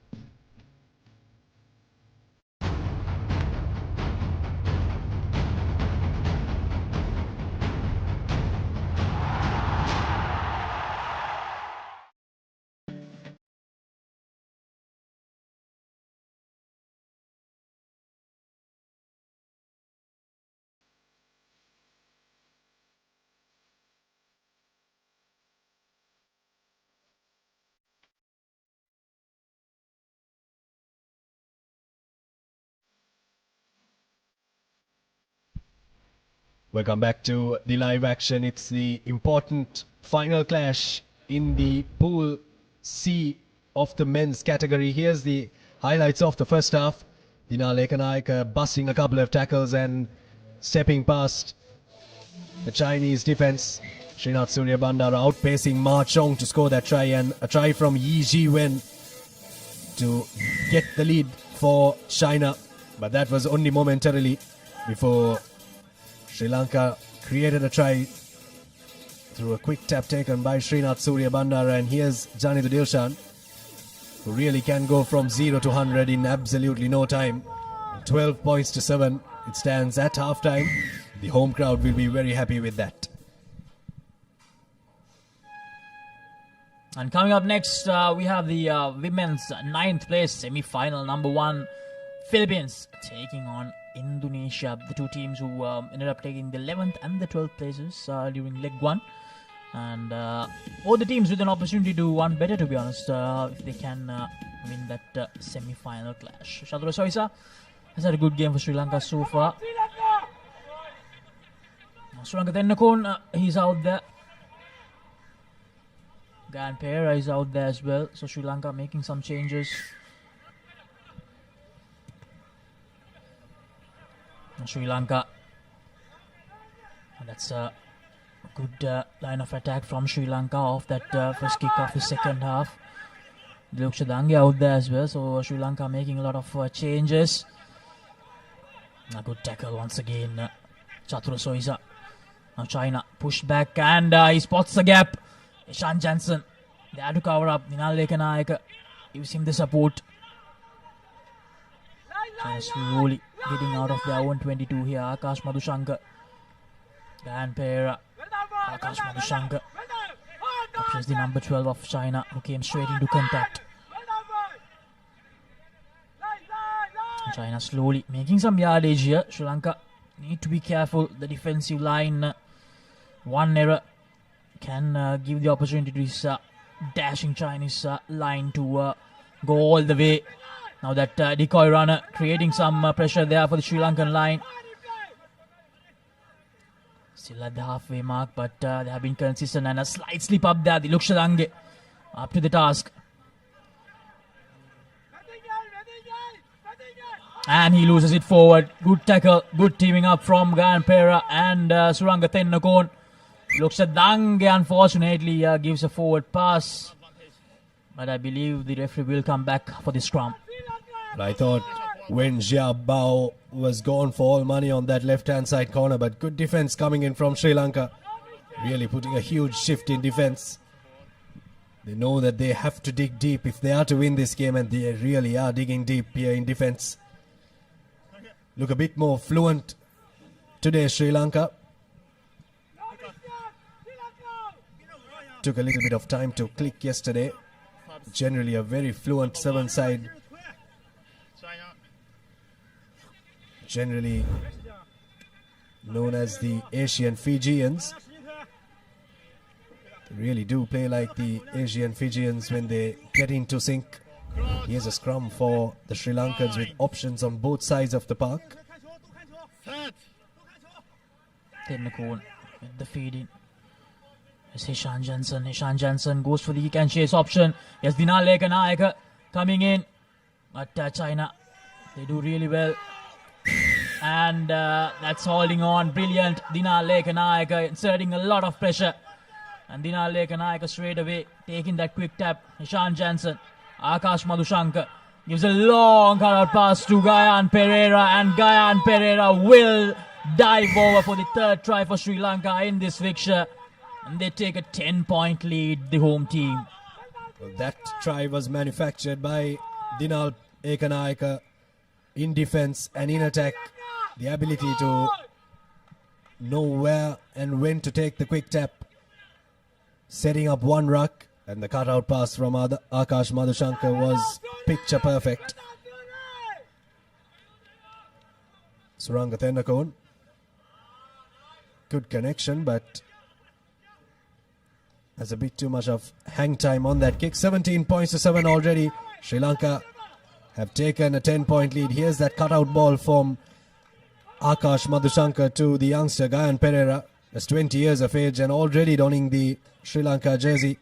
Welcome back to the live action. It's the important final clash in the Pool C of the men's category. Here's the highlights of the first half. Dinal Ekanayaka busting a couple of tackles and stepping past the Chinese defense. Srinath Surya Bandara outpacing Ma Chong to score that try, and a try from Yi Ji Wen to get the lead for China. But that was only momentarily before Sri Lanka created a try through a quick tap taken by Srinath Surya Bandara. And here's Jani Dilshan, who really can go from 0 to 100 in absolutely no time. 12 points to 7. It stands at halftime. The home crowd will be very happy with that. And coming up next, we have the women's 9th place semi-final. Number 1, Philippines taking on Indonesia. The two teams who ended up taking the 11th and the 12th places during leg 1. And both the teams with an opportunity to one better, to be honest, if they can win that semi-final clash. Chatura Soisa has had a good game for Sri Lanka so far. Sri Lanka Tennakon, he's out there. Gan Pereira is out there as well. So Sri Lanka making some changes. Sri Lanka, and that's a good line of attack from Sri Lanka off that first kick of the second half. Dilok Shadange out there as well, so Sri Lanka making a lot of changes. A good tackle once again, Chatura Soisa. Now China pushed back, and he spots the gap. Ishan Jansen, they had to cover up. Dinal Ekanayaka gives him the support. Slowly getting out of their own 22 here. Akash Madhushankar, Dan Pereira, Akash Madhushankar captures the number 12 of China, who came straight into contact. China slowly making some yardage here. Sri Lanka need to be careful. The defensive line, one error can give the opportunity to this dashing Chinese line to go all the way. Now that decoy runner creating some pressure there for the Sri Lankan line. Still at the halfway mark, but they have been consistent, and a slight slip up there. The Lukshadange up to the task. And he loses it forward. Good tackle, good teaming up from Gan Pereira and Suranga Tennakon. Lukshadange unfortunately gives a forward pass, but I believe the referee will come back for the scrum. I thought Wen Jia Bao was gone for all money on that left-hand side corner, but good defense coming in from Sri Lanka. Really putting a huge shift in defense. They know that they have to dig deep if they are to win this game, and they really are digging deep here in defense. Look a bit more fluent today, Sri Lanka. took a little bit of time to click yesterday. Generally a very fluent 7 side. Generally known as the Asian Fijians. They really do play like the Asian Fijians when they get into sync. Here's a scrum for the Sri Lankans with options on both sides of the park. Tennakon with the feeding. It's Hishan Jensen. Hishan Jensen goes for the kick and chase option. Yes, Dinar Lekanayaka coming in. But China, they do really well. And that's holding on. Brilliant. Dinar Lekanayaka inserting a lot of pressure. And Dinar Lekanayaka straight away taking that quick tap. Hishan Jensen. Akash Madhushankar gives a long cutout pass to Gayan Pereira. And Gayan Pereira will dive over for the third try for Sri Lanka in this fixture. And they take a 10-point lead, the home team. Well, that try was manufactured by Dinal Ekanayaka in defense and in attack. The ability to know where and when to take the quick tap. Setting up one ruck, and the cutout pass from Akash Madhushankar was picture perfect. Suranga Tennakon. Good connection, but has a bit too much of hang time on that kick. 17 points to 7 already. Sri Lanka have taken a 10-point lead. Here's that cutout ball from Akash Madhushankar to the youngster Gayan Pereira. That's 20 years of age and already donning the Sri Lanka jersey.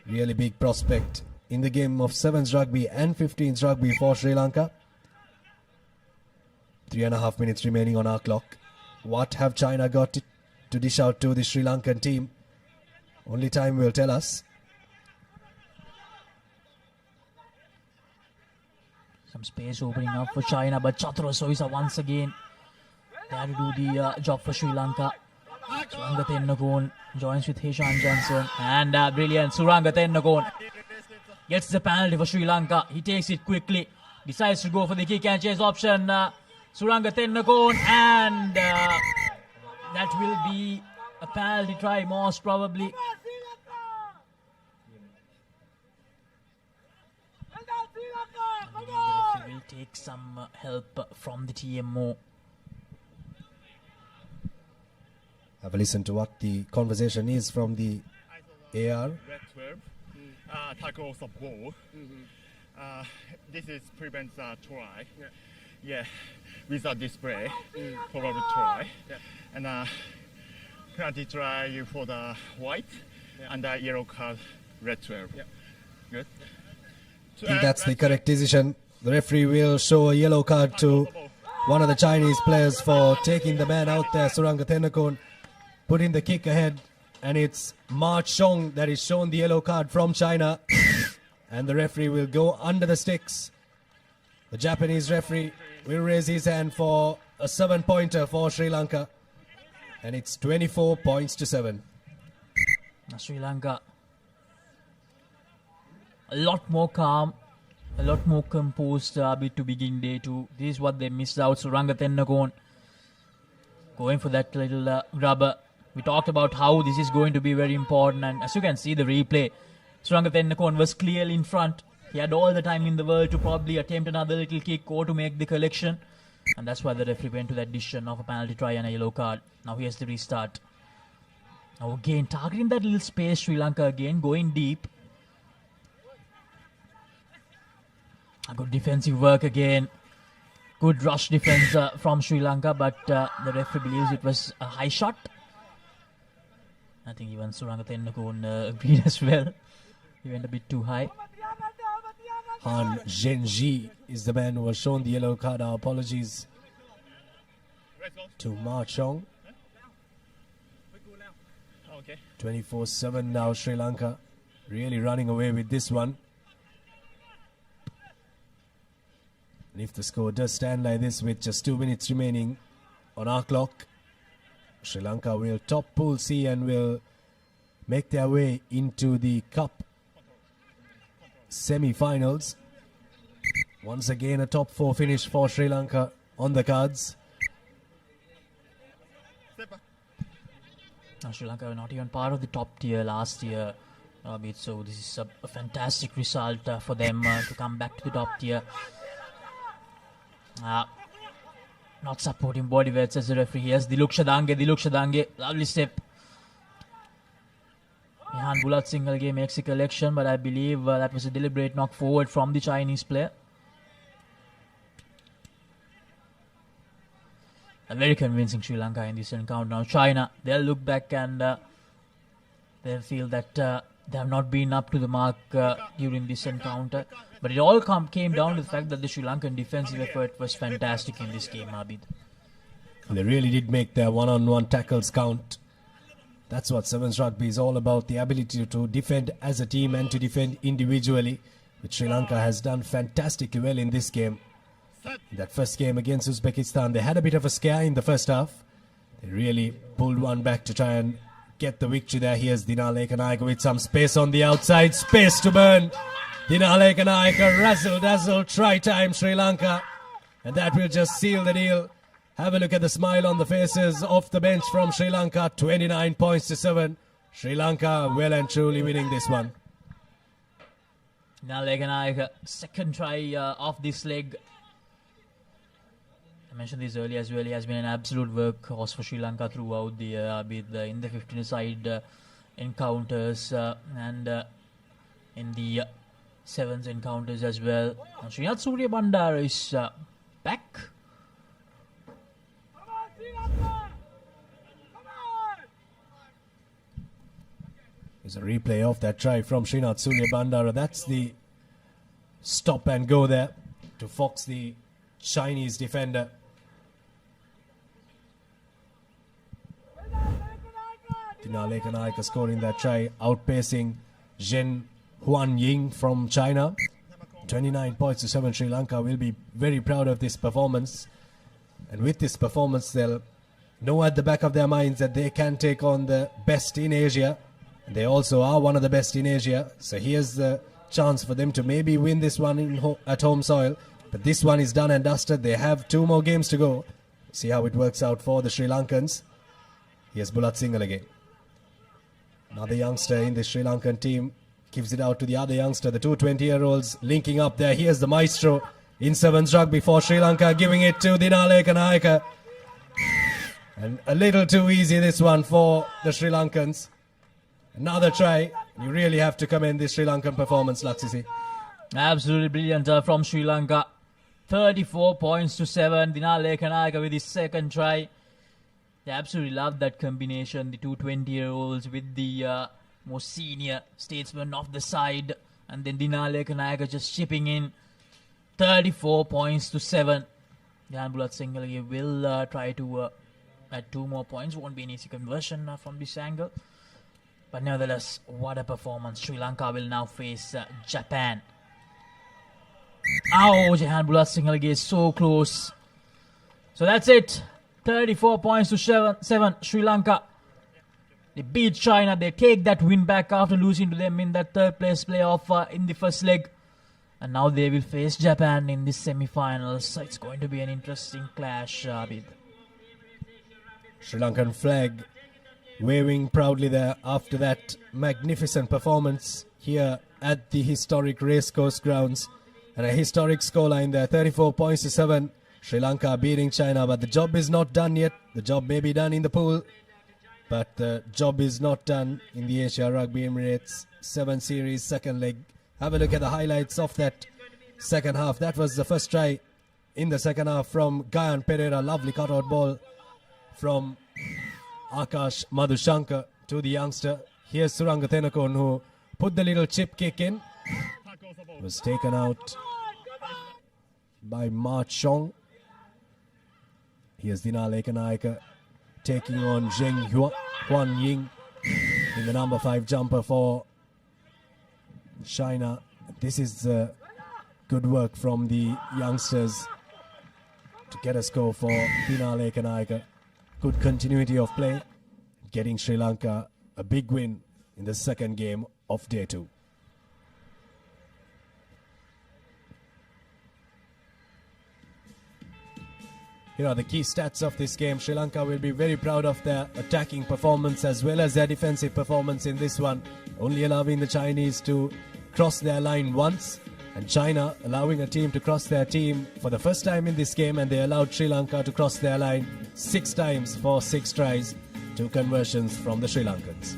Really big prospect in the game of 7s rugby and 15s rugby for Sri Lanka. 3.5 minutes remaining on our clock. What have China got to dish out to the Sri Lankan team? Only time will tell us. Some space opening up for China, but Chatro Soisa once again there to do the job for Sri Lanka. Suranga Tennakon joins with Hishan Jensen, and brilliant. Suranga Tennakon gets the penalty for Sri Lanka. He takes it quickly, decides to go for the kick and chase option. Suranga Tennakon, and that will be a penalty try most probably. He will take some help from the TMO. Have a listen to what the conversation is from the AR. Red 12, tackles the ball. This is prevents a try. Yeah, with a display, probably try. And penalty try for the white and the yellow card, red 12. Good. I think that's the correct decision. The referee will show a yellow card to one of the Chinese players for taking the man out there, Suranga Tennakon, putting the kick ahead, and it's Ma Chong that is shown the yellow card from China, and the referee will go under the sticks. The Japanese referee will raise his hand for a 7-pointer for Sri Lanka, and it's 24 points to 7. Sri Lanka a lot more calm, a lot more composed to begin day 2. This is what they missed out. Suranga Tennakon going for that little grubber. We talked about how this is going to be very important, and as you can see the replay, Suranga Tennakon was clearly in front. He had all the time in the world to probably attempt another little kick or to make the collection, and that's why the referee went to that decision of a penalty try and a yellow card. Now here's the restart. Now again targeting that little space, Sri Lanka again going deep. A good defensive work again. Good rush defense from Sri Lanka, but the referee believes it was a high shot. I think even Suranga Tennakon agreed as well. He went a bit too high. Han Zhenji is the man who was shown the yellow card. Our apologies to Ma Chong. 24-7 now, Sri Lanka really running away with this one. And if the score does stand like this with just 2 minutes remaining on our clock, Sri Lanka will top Pool C and will make their way into the Cup semi-finals. Once again, a top 4 finish for Sri Lanka on the cards. Sri Lanka were not even part of the top tier last year. So this is a fantastic result for them to come back to the top tier. Not supporting body weights as a referee. Yes, Diluk Shadange, lovely step. Ihan Bulat Singalge makes a collection, but I believe that was a deliberate knock forward from the Chinese player. A very convincing Sri Lanka in this encounter. Now China, they'll look back and they'll feel that they have not been up to the mark during this encounter. But it all came down to the fact that the Sri Lankan defensive effort was fantastic in this game, Abid. They really did make their one-on-one tackles count. That's what Sevens Rugby is all about, the ability to defend as a team and to defend individually, which Sri Lanka has done fantastically well in this game. In that first game against Uzbekistan, they had a bit of a scare in the first half. They really pulled one back to try and get the victory there. Here's Dinar Lekanayaka with some space on the outside, space to burn. Dinar Lekanayaka, razzle dazzle, try time Sri Lanka, and that will just seal the deal. Have a look at the smile on the faces off the bench from Sri Lanka. 29 points to 7. Sri Lanka well and truly winning this one. Now Lekanayaka, second try off this leg. I mentioned this earlier as well. He has been an absolute workhorse for Sri Lanka throughout the year, in the 15-side encounters and in the sevens encounters as well. And Srinath Surya Bandara is back. There's a replay of that try from Srinath Surya Bandara. That's the stop and go there to fox the Chinese defender. Dinar Lekanayaka scoring that try, outpacing Zhen Huan Ying from China. 29 points to 7. Sri Lanka will be very proud of this performance. And with this performance, they'll know at the back of their minds that they can take on the best in Asia. They also are one of the best in Asia. So here's the chance for them to maybe win this one at home soil. But this one is done and dusted. They have 2 more games to go. See how it works out for the Sri Lankans. Here's Bulat Singhal again. Another youngster in the Sri Lankan team gives it out to the other youngster. The two 20-year-olds linking up there. Here's the maestro in sevens rugby for Sri Lanka, giving it to Dinar Lekanayaka. And a little too easy this one for the Sri Lankans. Another try. You really have to commend this Sri Lankan performance, Laksisi. Absolutely brilliant from Sri Lanka. 34 points to 7. Dinar Lekanayaka with his second try. They absolutely love that combination. The two 20-year-olds with the more senior statesman of the side. And then Dinar Lekanayaka just chipping in. 34 points to 7. Jan Bulat Singhal will try to add 2 more points. Won't be an easy conversion from this angle. But nevertheless, what a performance. Sri Lanka will now face Japan. Oh, Jahan Bulat Singhal is so close. So that's it. 34 points to 7. Sri Lanka. They beat China. They take that win back after losing to them in that third place playoff in the first leg. And now they will face Japan in the semi-finals. So it's going to be an interesting clash, Abid. Sri Lankan flag waving proudly there after that magnificent performance here at the historic racecourse grounds. And a historic scoreline there, 34 points to 7. Sri Lanka beating China, but the job is not done yet. The job may be done in the pool, but the job is not done in the Asia Rugby Emirates 7 Series second leg. Have a look at the highlights of that second half. That was the first try in the second half from Gayan Pereira. Lovely cutout ball from Akash Madhushankar to the youngster. Here's Suranga Thenakon, who put the little chip kick in. Was taken out by Ma Chong. Here's Dinar Lekanayaka taking on Zheng Huan Ying in the number 5 jumper for China. This is good work from the youngsters to get a score for Dinar Lekanayaka. Good continuity of play, getting Sri Lanka a big win in the second game of day 2. the key stats of this game. Sri Lanka will be very proud of their attacking performance as well as their defensive performance in this one, only allowing the Chinese to cross their line once, and China allowing a team to cross their team for the first time in this game, and they allowed Sri Lanka to cross their line 6 times for 6 tries, 2 conversions from the Sri Lankans.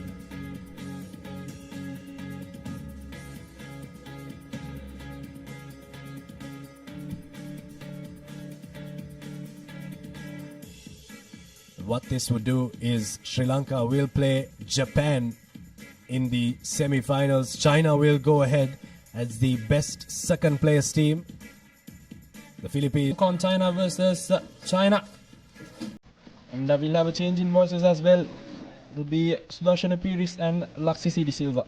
What this would do is Sri Lanka will play Japan in the semi-finals. China will go ahead as the best second place team. The Philippines. Hong Kong, China versus China. And we'll have a change in voices as well. It'll be Sudarshana Piris and Laksisi De Silva.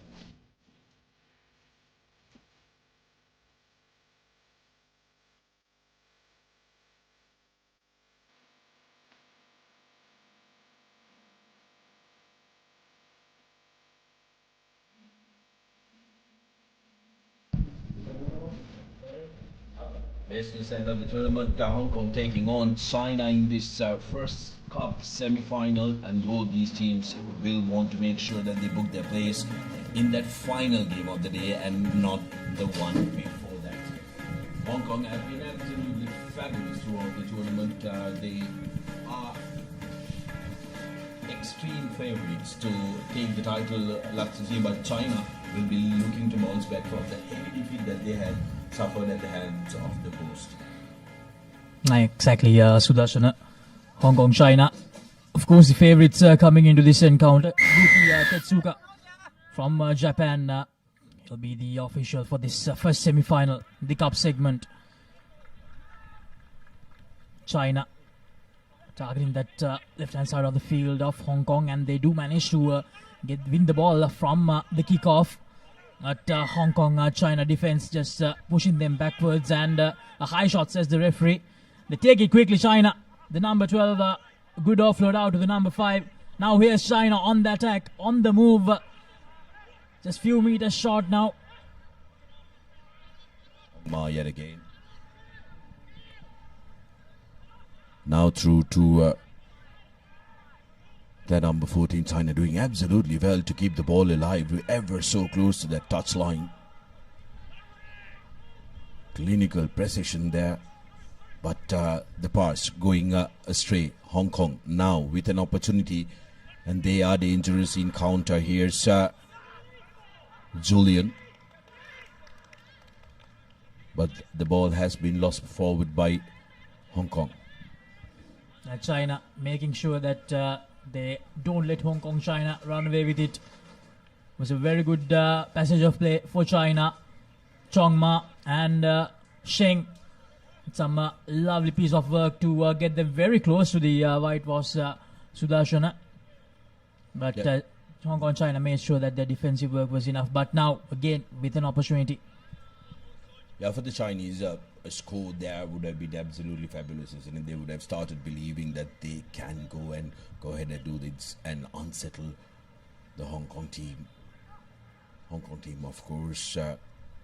Business end of the tournament, Hong Kong taking on China in this first cup semi-final, and all these teams will want to make sure that they book their place in that final game of the day and not the one before that. Hong Kong have been absolutely fabulous throughout the tournament. They are extreme favourites to take the title, but China will be looking to bounce back from the heavy defeat that they had suffered at the hands of the host. Exactly, Sudarshana. Hong Kong, China. Of course, the favourites coming into this encounter. Yuki Tetsuka from Japan. He'll be the official for this first semi-final, the cup segment. China targeting that left-hand side of the field of Hong Kong, and they do manage to win the ball from the kickoff. But Hong Kong China defense just pushing them backwards, and a high shot, says the referee. They take it quickly, China. The number 12, good offload out to the number 5. Now here's China on the attack, on the move. Just few meters short now. Ma yet again. Now through to the number 14, China doing absolutely well to keep the ball alive. We're ever so close to that touch line. Clinical precision there. But the pass going astray. Hong Kong now with an opportunity, and they are dangerous in counter. Here's Julian. But the ball has been lost forward by Hong Kong. China making sure that they don't let Hong Kong China run away with it. It was a very good passage of play for China. Chong Ma and Sheng. Some lovely piece of work to get them very close to the whitewash Sudarshana. But Hong Kong China made sure that their defensive work was enough. But now again with an opportunity. Yeah, for the Chinese, a score there would have been absolutely fabulous, isn't it? They would have started believing that they can go ahead and do this and unsettle the Hong Kong team. Hong Kong team, of course,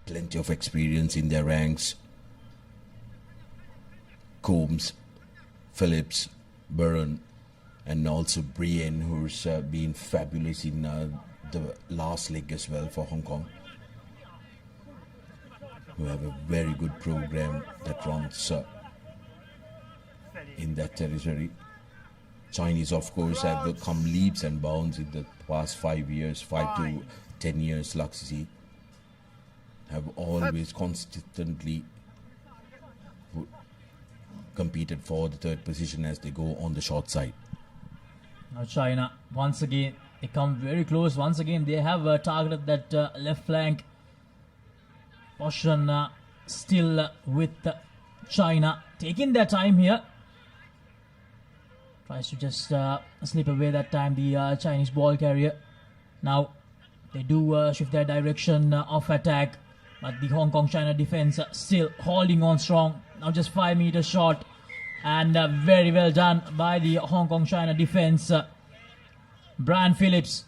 plenty of experience in their ranks. Combs, Phillips, Burren, and also Brienne, who's been fabulous in the last leg as well for Hong Kong. We have a very good program that runs in that territory. Chinese, of course, have come leaps and bounds in the past 5 years, 5 to 10 years. Laksisi have always consistently competed for the third position as they go on the short side. Now China, once again, they come very close. Once again, they have targeted that left flank. Portion still with China, taking their time here. Tries to just slip away that time, the Chinese ball carrier. Now they do shift their direction of attack, but the Hong Kong China defense still holding on strong. Now just 5 meters short, and very well done by the Hong Kong China defense. Brian Phillips,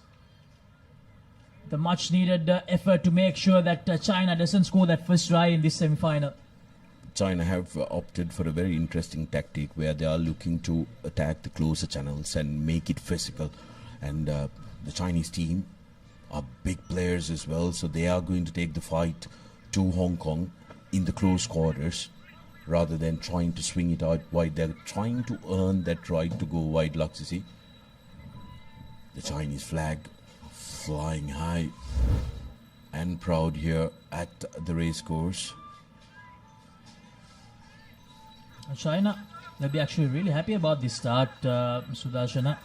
the much needed effort to make sure that China doesn't score that first try in this semi-final. China have opted for a very interesting tactic where they are looking to attack the closer channels and make it physical. And the Chinese team are big players as well, so they are going to take the fight to Hong Kong in the close quarters rather than trying to swing it out wide. They're trying to earn that right to go wide, Laksisi. The Chinese flag flying high and proud here at the race course. China, they'll be actually really happy about this start, Sudarshana.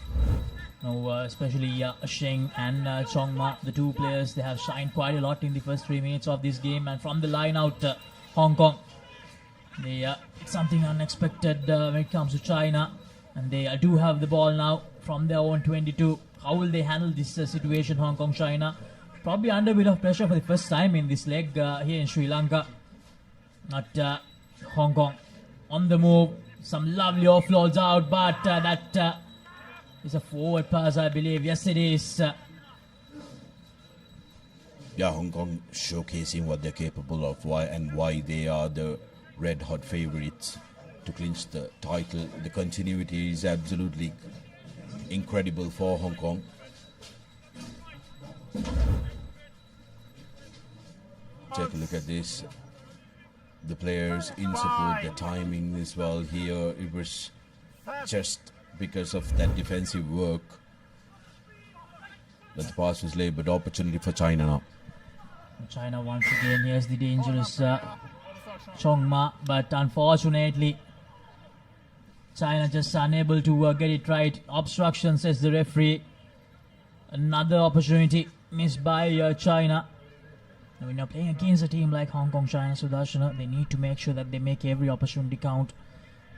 Now, especially Sheng and Chongma, the two players, they have shined quite a lot in the first 3 minutes of this game. And from the line out, Hong Kong, they something unexpected when it comes to China. And they do have the ball now from their own 22. How will they handle this situation, Hong Kong, China? Probably under a bit of pressure for the first time in this leg here in Sri Lanka. Not Hong Kong on the move. Some lovely offloads out, but that is a forward pass, I believe. Yes, it is. Yeah, Hong Kong showcasing what they're capable of, why they are the red-hot favourites to clinch the title. The continuity is absolutely incredible for Hong Kong. Take a look at this. The players in support, the timing as well here. It was just because of that defensive work that the pass was laid, but opportunity for China now. China once again, here's the dangerous Chongma, but unfortunately China just unable to get it right. Obstruction, says the referee. Another opportunity missed by China. And when you're playing against a team like Hong Kong, China, Sudarshana, they need to make sure that they make every opportunity count.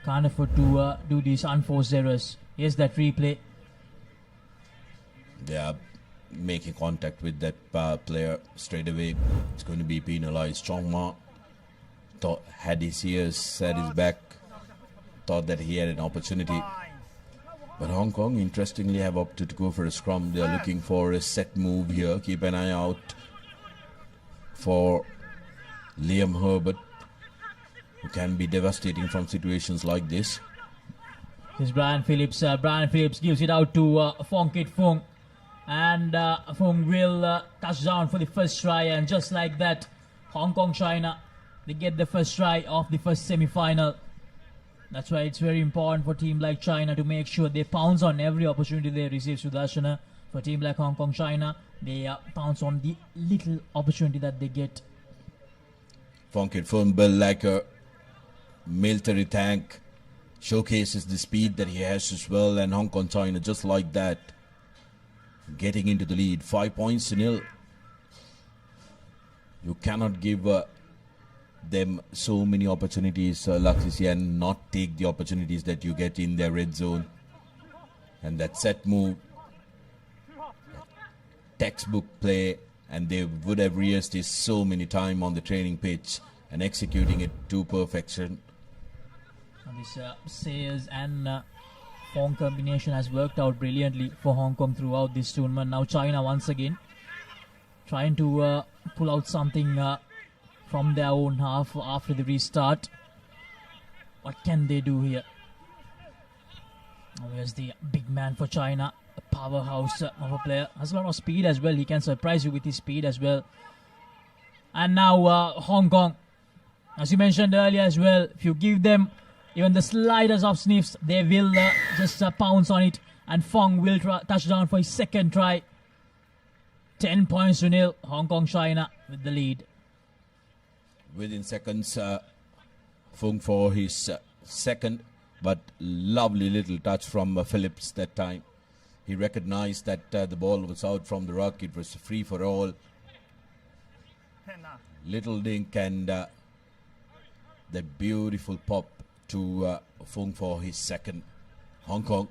Can't afford to do these unforced errors. Here's that replay. They are making contact with that player straight away. It's going to be penalized. Chongma had his ears at his back, thought that he had an opportunity. But Hong Kong, interestingly, have opted to go for a scrum. They are looking for a set move here. Keep an eye out for Liam Herbert, who can be devastating from situations like this. Here's Brian Phillips. Brian Phillips gives it out to Fong Kit Fung. And Fung will touch down for the first try. And just like that, Hong Kong, China, they get the first try of the first semi-final. That's why it's very important for a team like China to make sure they pounce on every opportunity they receive, Sudarshana. For a team like Hong Kong, China, they pounce on the little opportunity that they get. Fong Kit Fung, built like a military tank, showcases the speed that he has as well. And Hong Kong, China, just like that, getting into the lead. 5 points to 0. You cannot give them so many opportunities, Laksisi, and not take the opportunities that you get in their red zone. And that set move, textbook play, and they would have rehearsed this so many times on the training pitch and executing it to perfection. And this Sayers and Fong combination has worked out brilliantly for Hong Kong throughout this tournament. Now China once again trying to pull out something from their own half after the restart. What can they do here? Now here's the big man for China, a powerhouse of a player. Has a lot of speed as well. He can surprise you with his speed as well. And now Hong Kong, as you mentioned earlier as well, if you give them even the slightest of sniffs, they will just pounce on it. And Fong will touch down for his second try. 10 points to 0. Hong Kong, China with the lead. Within seconds, Fung for his second, but lovely little touch from Phillips that time. He recognized that the ball was out from the ruck. It was free for all. Little dink and the beautiful pop to Fung for his second. Hong Kong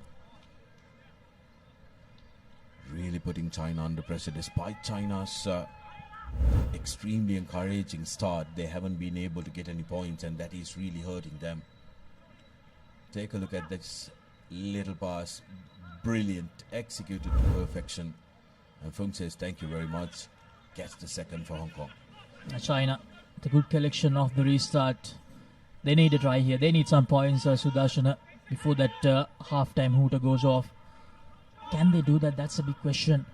really putting China under pressure. Despite China's extremely encouraging start, they haven't been able to get any points, and that is really hurting them. Take a look at this little pass. Brilliant, executed to perfection. And Fung says thank you very much. Gets the second for Hong Kong. China, the good collection of the restart. They need a try here. They need some points, Sudarshana, before that half-time hooter goes off. Can they do that? That's a big question.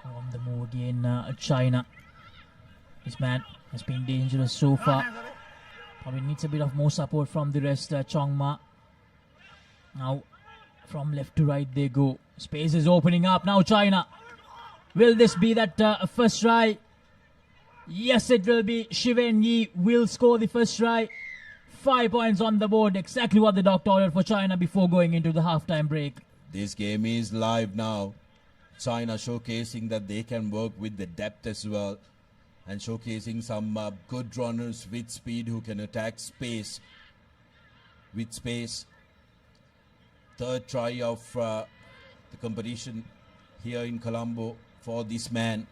On the move again, China. This man has been dangerous so far. Probably needs a bit of more support from the rest. Chong Ma. Now, from left to right they go. Space is opening up. Now China. Will this be that first try? Yes, it will be. Shiwen Yi will score the first try. 5 points on the board. Exactly what the doctor ordered for China before going into the halftime break. This game is live now. China showcasing that they can work with the depth as well, and showcasing some good runners with speed who can attack space with space. Third try of the competition here in Colombo for this man.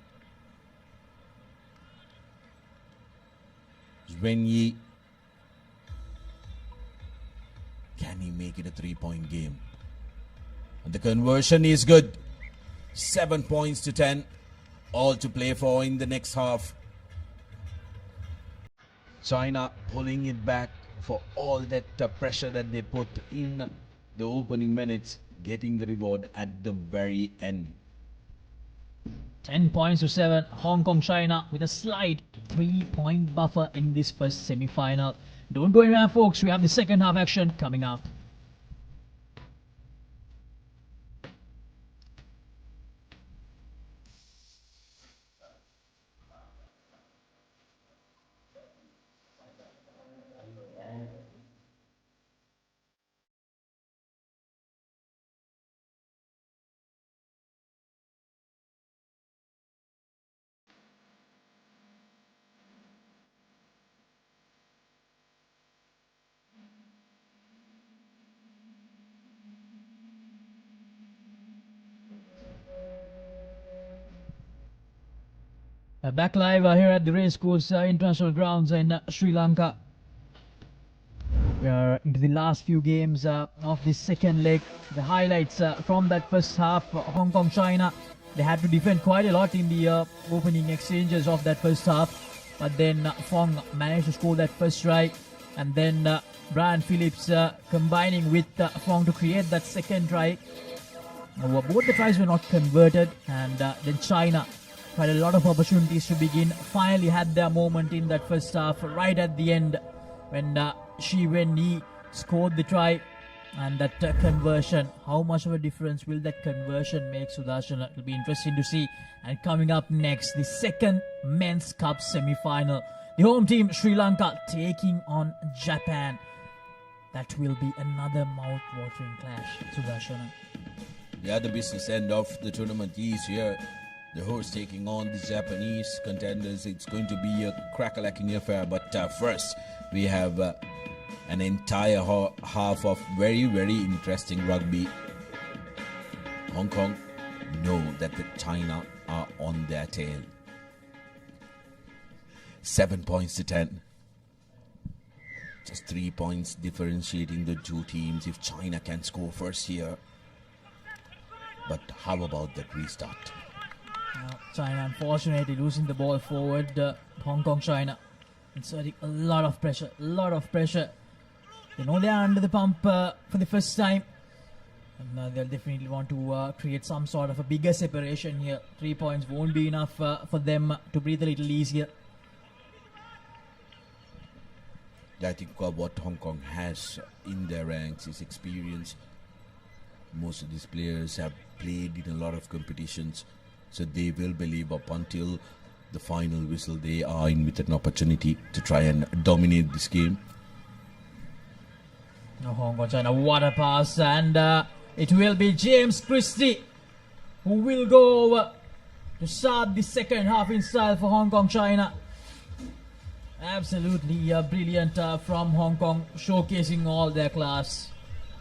Zwen Yi. Can he make it a 3-point game? And the conversion is good. 7 points to 10. All to play for in the next half. China pulling it back for all that pressure that they put in the opening minutes, getting the reward at the very end. 10 points to 7. Hong Kong, China with a slight 3-point buffer in this first semi-final. Don't go anywhere, folks. We have the second half action coming up. Back live here at the Racecourse International Grounds in Sri Lanka. We are into the last few games of this second leg. The highlights from that first half, Hong Kong, China. They had to defend quite a lot in the opening exchanges of that first half. But then Fong managed to score that first try. And then Brian Phillips combining with Fong to create that second try. Both the tries were not converted. And then China had a lot of opportunities to begin. Finally had their moment in that first half, right at the end when Shiwen Yi scored the try. And that conversion, how much of a difference will that conversion make, Sudarshan? It will be interesting to see. And coming up next, the second Men's Cup semi-final. The home team, Sri Lanka, taking on Japan. That will be another mouth-watering clash, Sudarshan. Yeah, the business end of the tournament is here. The host taking on the Japanese contenders. It's going to be a crack-a-lacking affair. But first, we have an entire half of very, very interesting rugby. Hong Kong know that the China are on their tail. 7 points to 10. Just 3 points differentiating the two teams if China can score first here. But how about that restart? China unfortunately losing the ball forward. Hong Kong, China inserting a lot of pressure. They know they are under the pump for the first time. And they'll definitely want to create some sort of a bigger separation here. 3 points won't be enough for them to breathe a little easier. I think what Hong Kong has in their ranks is experience. Most of these players have played in a lot of competitions. So they will believe up until the final whistle they are in with an opportunity to try and dominate this game. Now Hong Kong, China, what a pass. And it will be James Christie who will go over to start the second half in style for Hong Kong, China. Absolutely brilliant from Hong Kong, showcasing all their class.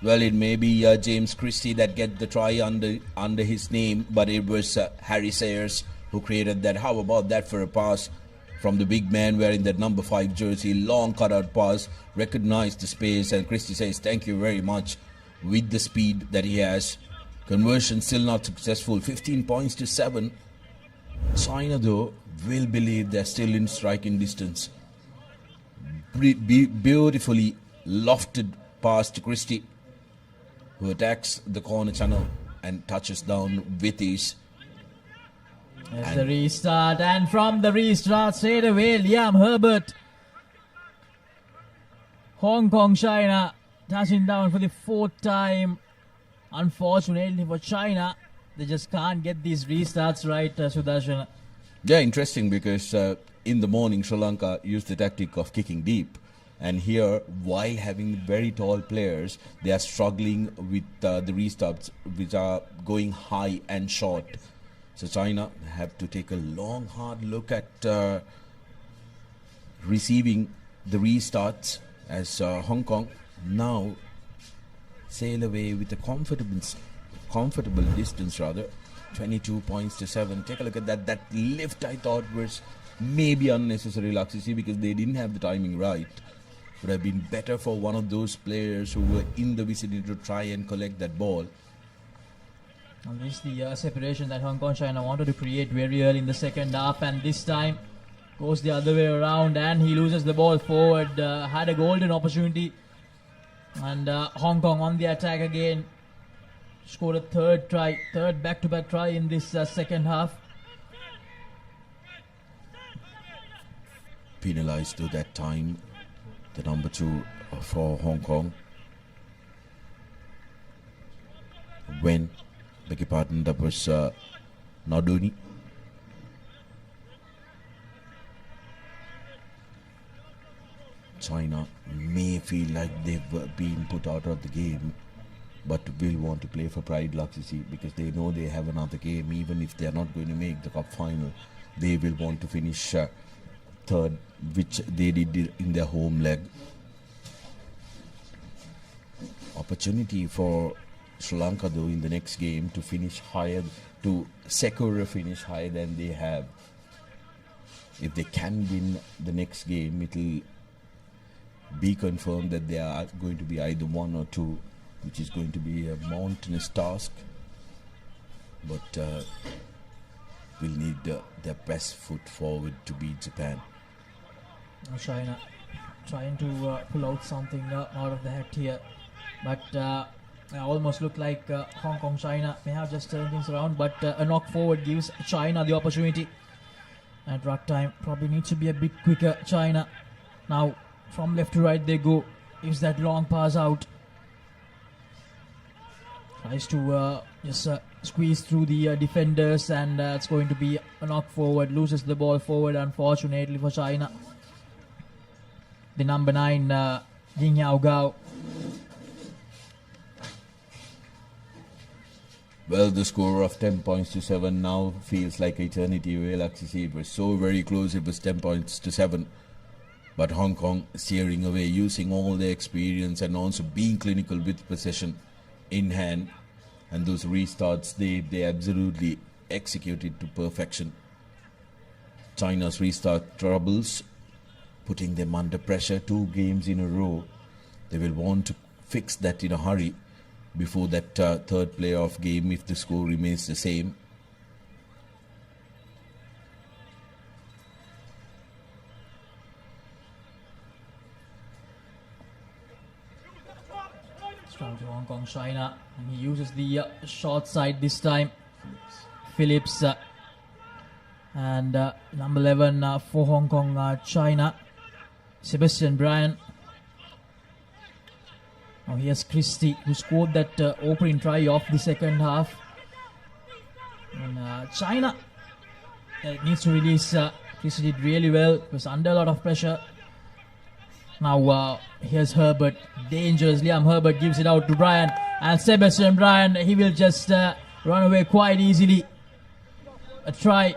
Well, it may be James Christie that get the try under his name, but it was Harry Sayers who created that. How about that for a pass from the big man wearing that number 5 jersey? Long cutout pass, recognized the space, and Christie says thank you very much with the speed that he has. Conversion still not successful. 15 points to 7. China, though, will believe they're still in striking distance. beautifully lofted pass to Christie, who attacks the corner channel and touches down with ease. There's the restart, and from the restart straight away, Liam Herbert. Hong Kong, China, touching down for the 4th time. Unfortunately for China, they just can't get these restarts right, Sudarshan. Yeah, interesting, because in the morning Sri Lanka used the tactic of kicking deep, and here, while having very tall players, they are struggling with the restarts which are going high and short. So China have to take a long, hard look at receiving the restarts, as Hong Kong now sail away with a comfortable distance, 22 points to 7. Take a look at that. That lift, I thought, was maybe unnecessary, Laxisi, because they didn't have the timing right. Would have been better for one of those players who were in the vicinity to try and collect that ball. And this is the separation that Hong Kong China wanted to create very early in the second half, and this time goes the other way around and he loses the ball forward. Had a golden opportunity, and Hong Kong on the attack again. Scored a third back-to-back try in this second half. Penalized to that time, the number 2 for Hong Kong. When, beg your pardon, that was Nardoni. China may feel like they've been put out of the game, but will want to play for pride, Laxisi, because they know they have another game. Even if they are not going to make the cup final, they will want to finish third, which they did in their home leg. Opportunity for Sri Lanka, though, in the next game to finish higher, to secure a finish higher than they have. If they can win the next game, it will be confirmed that they are going to be either 1 or 2, which is going to be a mountainous task. But will need their best foot forward to beat Japan. China trying to pull out something out of the hat here, but it almost looked like Hong Kong China may have just turned things around, but a knock forward gives China the opportunity. At ruck time, probably needs to be a bit quicker. China now from left to right they go. Gives that long pass out. Tries to just squeeze through the defenders, and it's going to be a knock forward. Loses the ball forward, unfortunately for China. The number 9, Jing Yao Gao. Well, the score of 10 points to 7 now feels like eternity. Well, actually, it was so very close. It was 10 points to 7. But Hong Kong steering away, using all their experience and also being clinical with possession in hand. And those restarts, they absolutely executed to perfection. China's restart troubles, putting them under pressure 2 games in a row. They will want to fix that in a hurry before that third playoff game if the score remains the same. Strong to Hong Kong China, and he uses the short side this time. Phillips and number 11 for Hong Kong China, Sebastian Bryan. Now here's Christie, who scored that opening try of the second half. And China needs to release. Christie did really well. Was under a lot of pressure. Now here's Herbert, dangerous. Liam Herbert gives it out to Bryan, and Sebastian Bryan, he will just run away quite easily. A try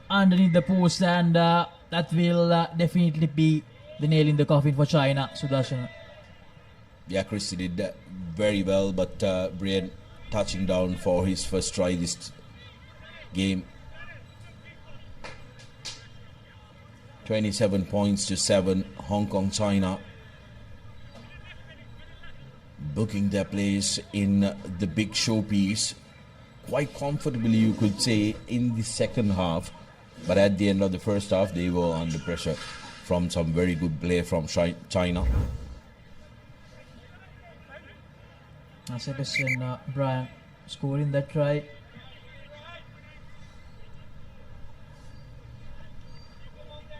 underneath the post, and that will definitely be the nail in the coffin for China. Sudarshan. Yeah, Christie did that very well, but Brian touching down for his first try this game. 27 points to 7, Hong Kong China booking their place in the big showpiece quite comfortably, you could say, in the second half, but at the end of the first half they were under pressure. from some very good play from China. Sebastian Bryant scoring that try.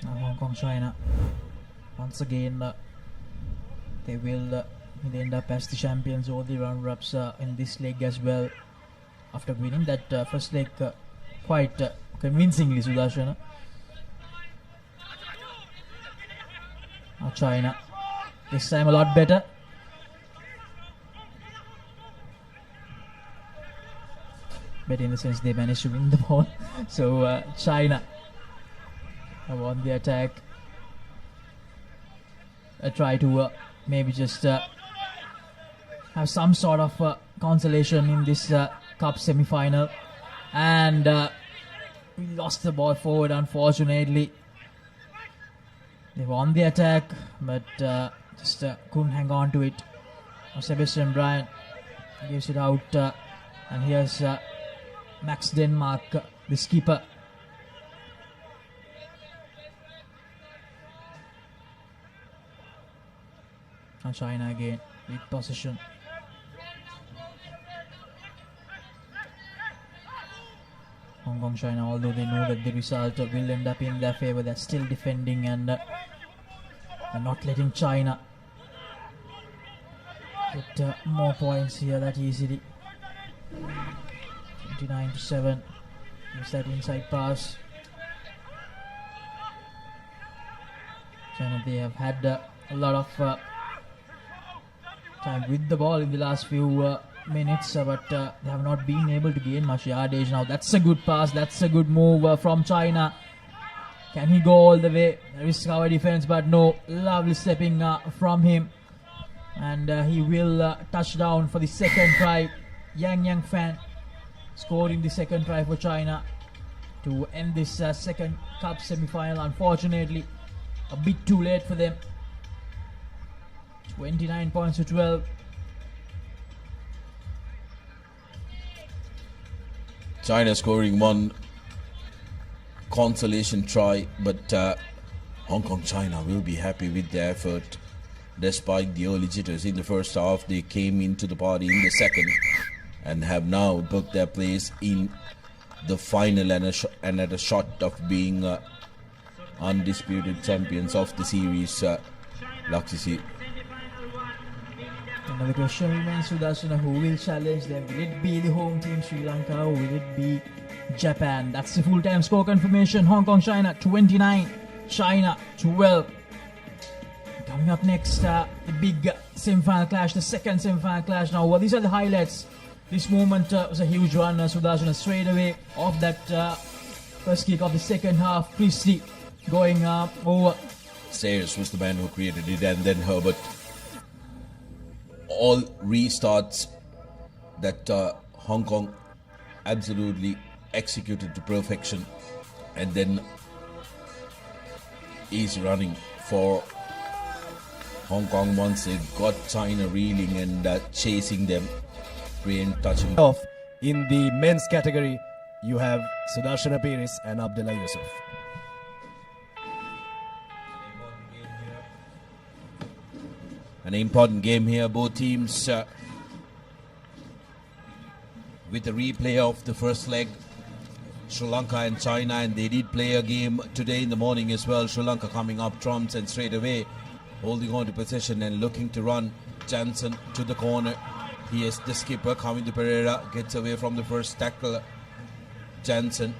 Now Hong Kong, China. Once again, they will end up as the champions or the runner-ups in this leg as well. After winning that first leg quite convincingly, Sudarshana. Now China, this time a lot better. But in the sense they managed to win the ball. So China have won the attack. Try to maybe just have some sort of consolation in this cup semi-final. And we lost the ball forward, unfortunately. They won the attack, but just couldn't hang on to it. Now Sebastian Bryant gives it out, and here's Max Denmark, the skipper. And China again, with possession. Hong Kong, China, although they know that the result will end up in their favor, they're still defending and not letting China get more points here that easily. 29-7. Use that inside pass. China, they have had a lot of time with the ball in the last few minutes, but they have not been able to gain much yardage. Now that's a good pass, that's a good move from China. Can he go all the way? Risk our defense, but no. Lovely stepping from him, and he will touch down for the second try. Yang Fan scoring the second try for China to end this second cup semi-final. Unfortunately, a bit too late for them. 29 points to 12. China scoring one consolation try, but Hong Kong, China will be happy with their effort. Despite the early jitters in the first half, they came into the party in the second and have now booked their place in the final and at a shot of being undisputed champions of the series. Laksisi. Another question remains, Sudarshana, who will challenge them? Will it be the home team Sri Lanka or will it be Japan? That's the full-time score confirmation. Hong Kong, China 29, China 12. Coming up next, the big semi-final clash, the second semi-final clash. Now, well, these are the highlights. This moment was a huge run, Sudarshana, straight away off that first kick of the second half. Christie going over. Sayers was the man who created it, and then Herbert. All restarts that Hong Kong absolutely executed to perfection, and then is running for Hong Kong once they got China reeling and chasing them, rain touching. Off in the men's category, you have Sudarshana Piris and Abdullah Yusuf. An important game here, both teams with a replay of the first leg, Sri Lanka and China, and they did play a game today in the morning as well. Sri Lanka coming up trumps and straight away holding on to possession and looking to run. Jansen to the corner. Here's the skipper coming to Pereira, gets away from the first tackle. Jansen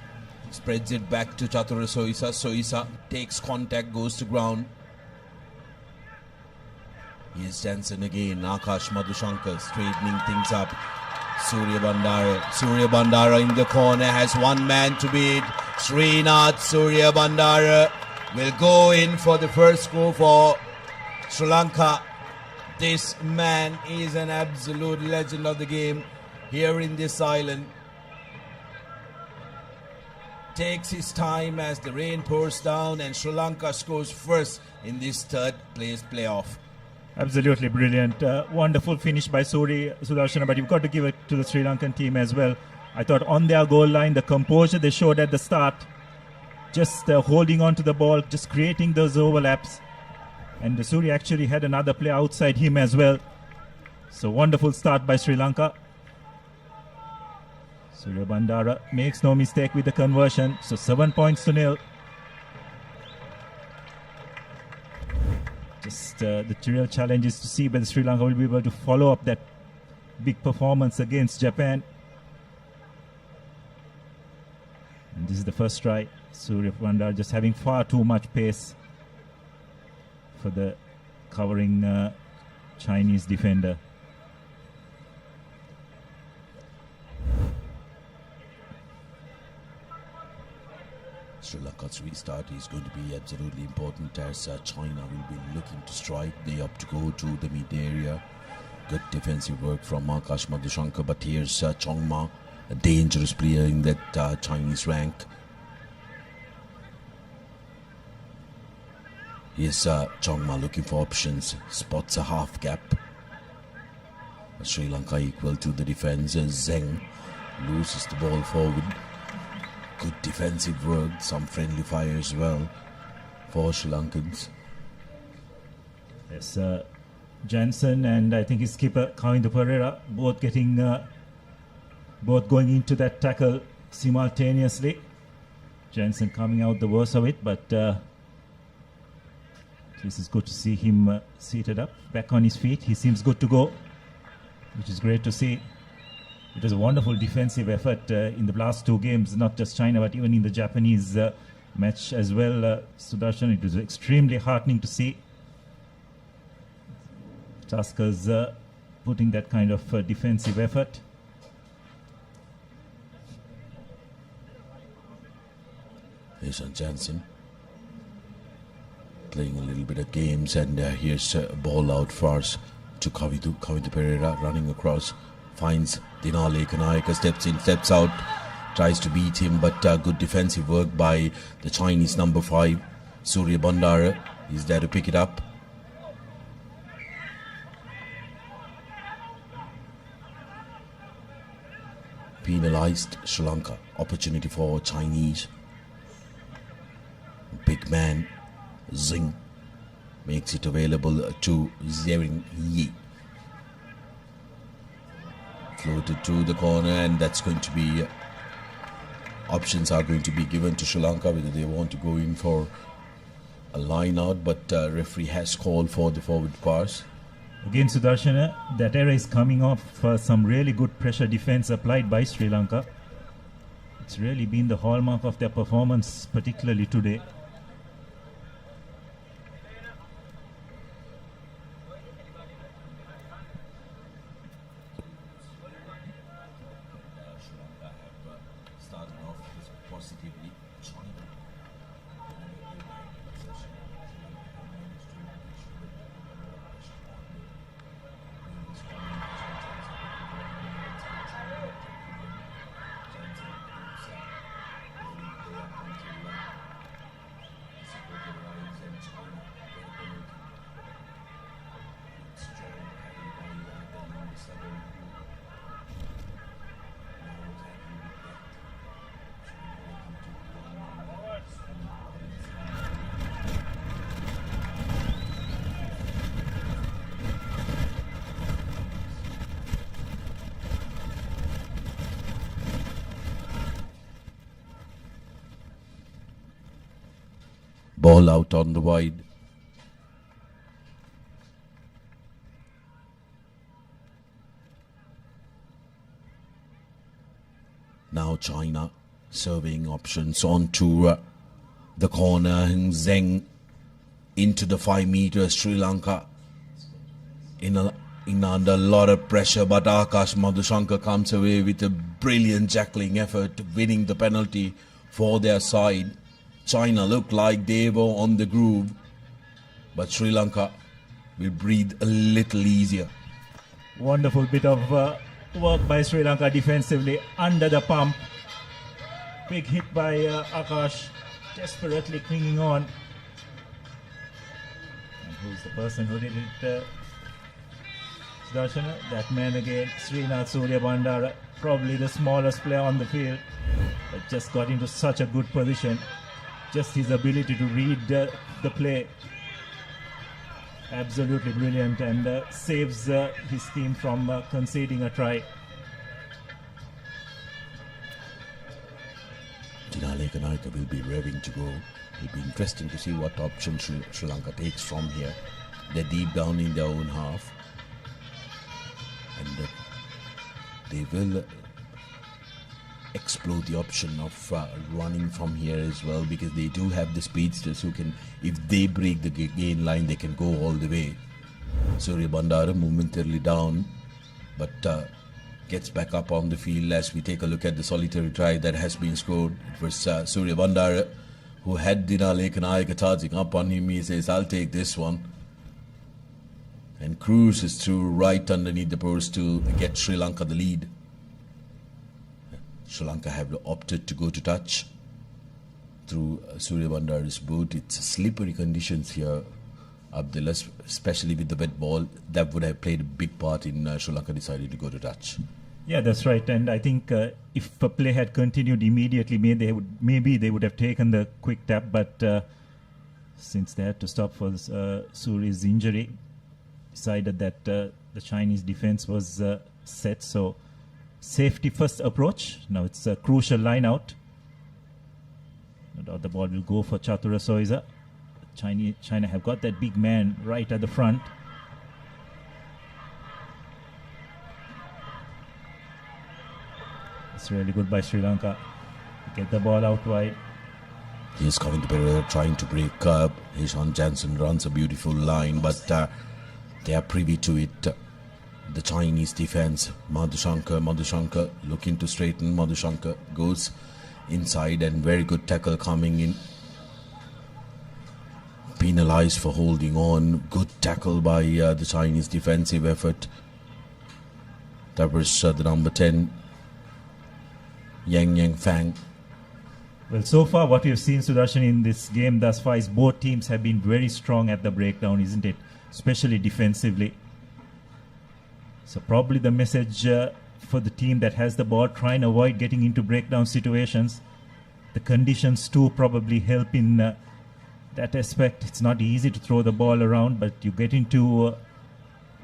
spreads it back to Chatura Soisa. Soisa takes contact, goes to ground. Here's Jansen again. Akash Madhushankar straightening things up. Surya Bandara in the corner has one man to beat. Srinath Surya Bandara will go in for the first goal for Sri Lanka. This man is an absolute legend of the game here in this island. Takes his time as the rain pours down and Sri Lanka scores first in this third place playoff. Absolutely brilliant. Wonderful finish by Sudarshana, but you've got to give it to the Sri Lankan team as well. I thought on their goal line, the composure they showed at the start just holding on to the ball, just creating those overlaps. And Surya actually had another player outside him as well. So wonderful start by Sri Lanka. Surya Bandara makes no mistake with the conversion. So 7 points to 0. Just the real challenge is to see whether Sri Lanka will be able to follow up that big performance against Japan. And this is the first try. Surya Bandara just having far too much pace for the covering Chinese defender. Sri Lanka's restart is going to be absolutely important as China will be looking to strike. They up to go to the mid area. Good defensive work from Akash Madhushankar, but here's Chongma, a dangerous player in that Chinese rank. Here's Chongma looking for options, spots a half gap. Sri Lanka equal to the defense. Zheng loses the ball forward. Good defensive work, some friendly fire as well for Sri Lankans. Yes, Jansen and I think his skipper Kavindu Pereira both going into that tackle simultaneously. Jansen coming out the worst of it, but this is good to see him seated up, back on his feet. He seems good to go, which is great to see. It was a wonderful defensive effort in the last two games, not just China, but even in the Japanese match as well. Sudarshan, it was extremely heartening to see Tuskers putting that kind of defensive effort. Here's Jansen playing a little bit of games, and here's a ball out first to Kavindu Pereira running across. Finds Dinale Kanayaka, steps in, steps out, tries to beat him, but good defensive work by the Chinese number 5, Surya Bandara. He's there to pick it up. Penalized Sri Lanka. Opportunity for Chinese. Big man Zing makes it available to Zering Yi. Floated to the corner, and that's going to be options are going to be given to Sri Lanka whether they want to go in for a line out, but referee has called for the forward pass. Again, Sudarshana, that error is coming off some really good pressure defense applied by Sri Lanka. It's really been the hallmark of their performance, particularly today. Ball out on the wide. Now China serving options onto the corner. Zheng into the 5 meters. Sri Lanka in under a lot of pressure, but Akash Madhushankar comes away with a brilliant jackling effort, winning the penalty for their side. China looked like they were on the groove, but Sri Lanka will breathe a little easier. Wonderful bit of work by Sri Lanka defensively under the pump. Big hit by Akash, desperately clinging on. And who's the person who did it? Sudarshana, that man again, Srinath Surya Bandara, probably the smallest player on the field, but just got into such a good position. just his ability to read the play. Absolutely brilliant, and saves his team from conceding a try. Lanka will be raring to go. It'll be interesting to see what option Sri Lanka takes from here. They're deep down in their own half, and they will explore the option of running from here as well, because they do have the speedsters who can, if they break the gain line, they can go all the way. Surya Bandara momentarily down, but gets back up on the field as we take a look at the solitary try that has been scored. It was Surya Bandara who had Dinalek Naik charging up on him. He says, I'll take this one, and cruises through right underneath the post to get Sri Lanka the lead. Sri Lanka have opted to go to touch through Surya Bandara's boot. It's slippery conditions here, Abdullah, especially with the wet ball. That would have played a big part in Sri Lanka deciding to go to touch. Yeah, that's right. And I think if the play had continued immediately, maybe they would have taken the quick tap. But since they had to stop for Surya's injury, decided that the Chinese defense was set. So safety first approach. Now it's a crucial line out. No doubt the ball will go for Chatura Soiza. China have got that big man right at the front. It's really good by Sri Lanka to get the ball out wide. He's coming to Pereira, trying to break up. Ishan Jansen runs a beautiful line, but they are privy to it. The Chinese defense, Madhushankar looking to straighten. Madhushankar goes inside, and very good tackle coming in. Penalized for holding on. Good tackle by the Chinese defensive effort. That was the number 10, Yang Fang. Well, so far what we've seen, Sudarshan, in this game thus far is both teams have been very strong at the breakdown, isn't it? Especially defensively. So probably the message for the team that has the ball, try and avoid getting into breakdown situations. The conditions too probably help in that aspect. It's not easy to throw the ball around, but you get into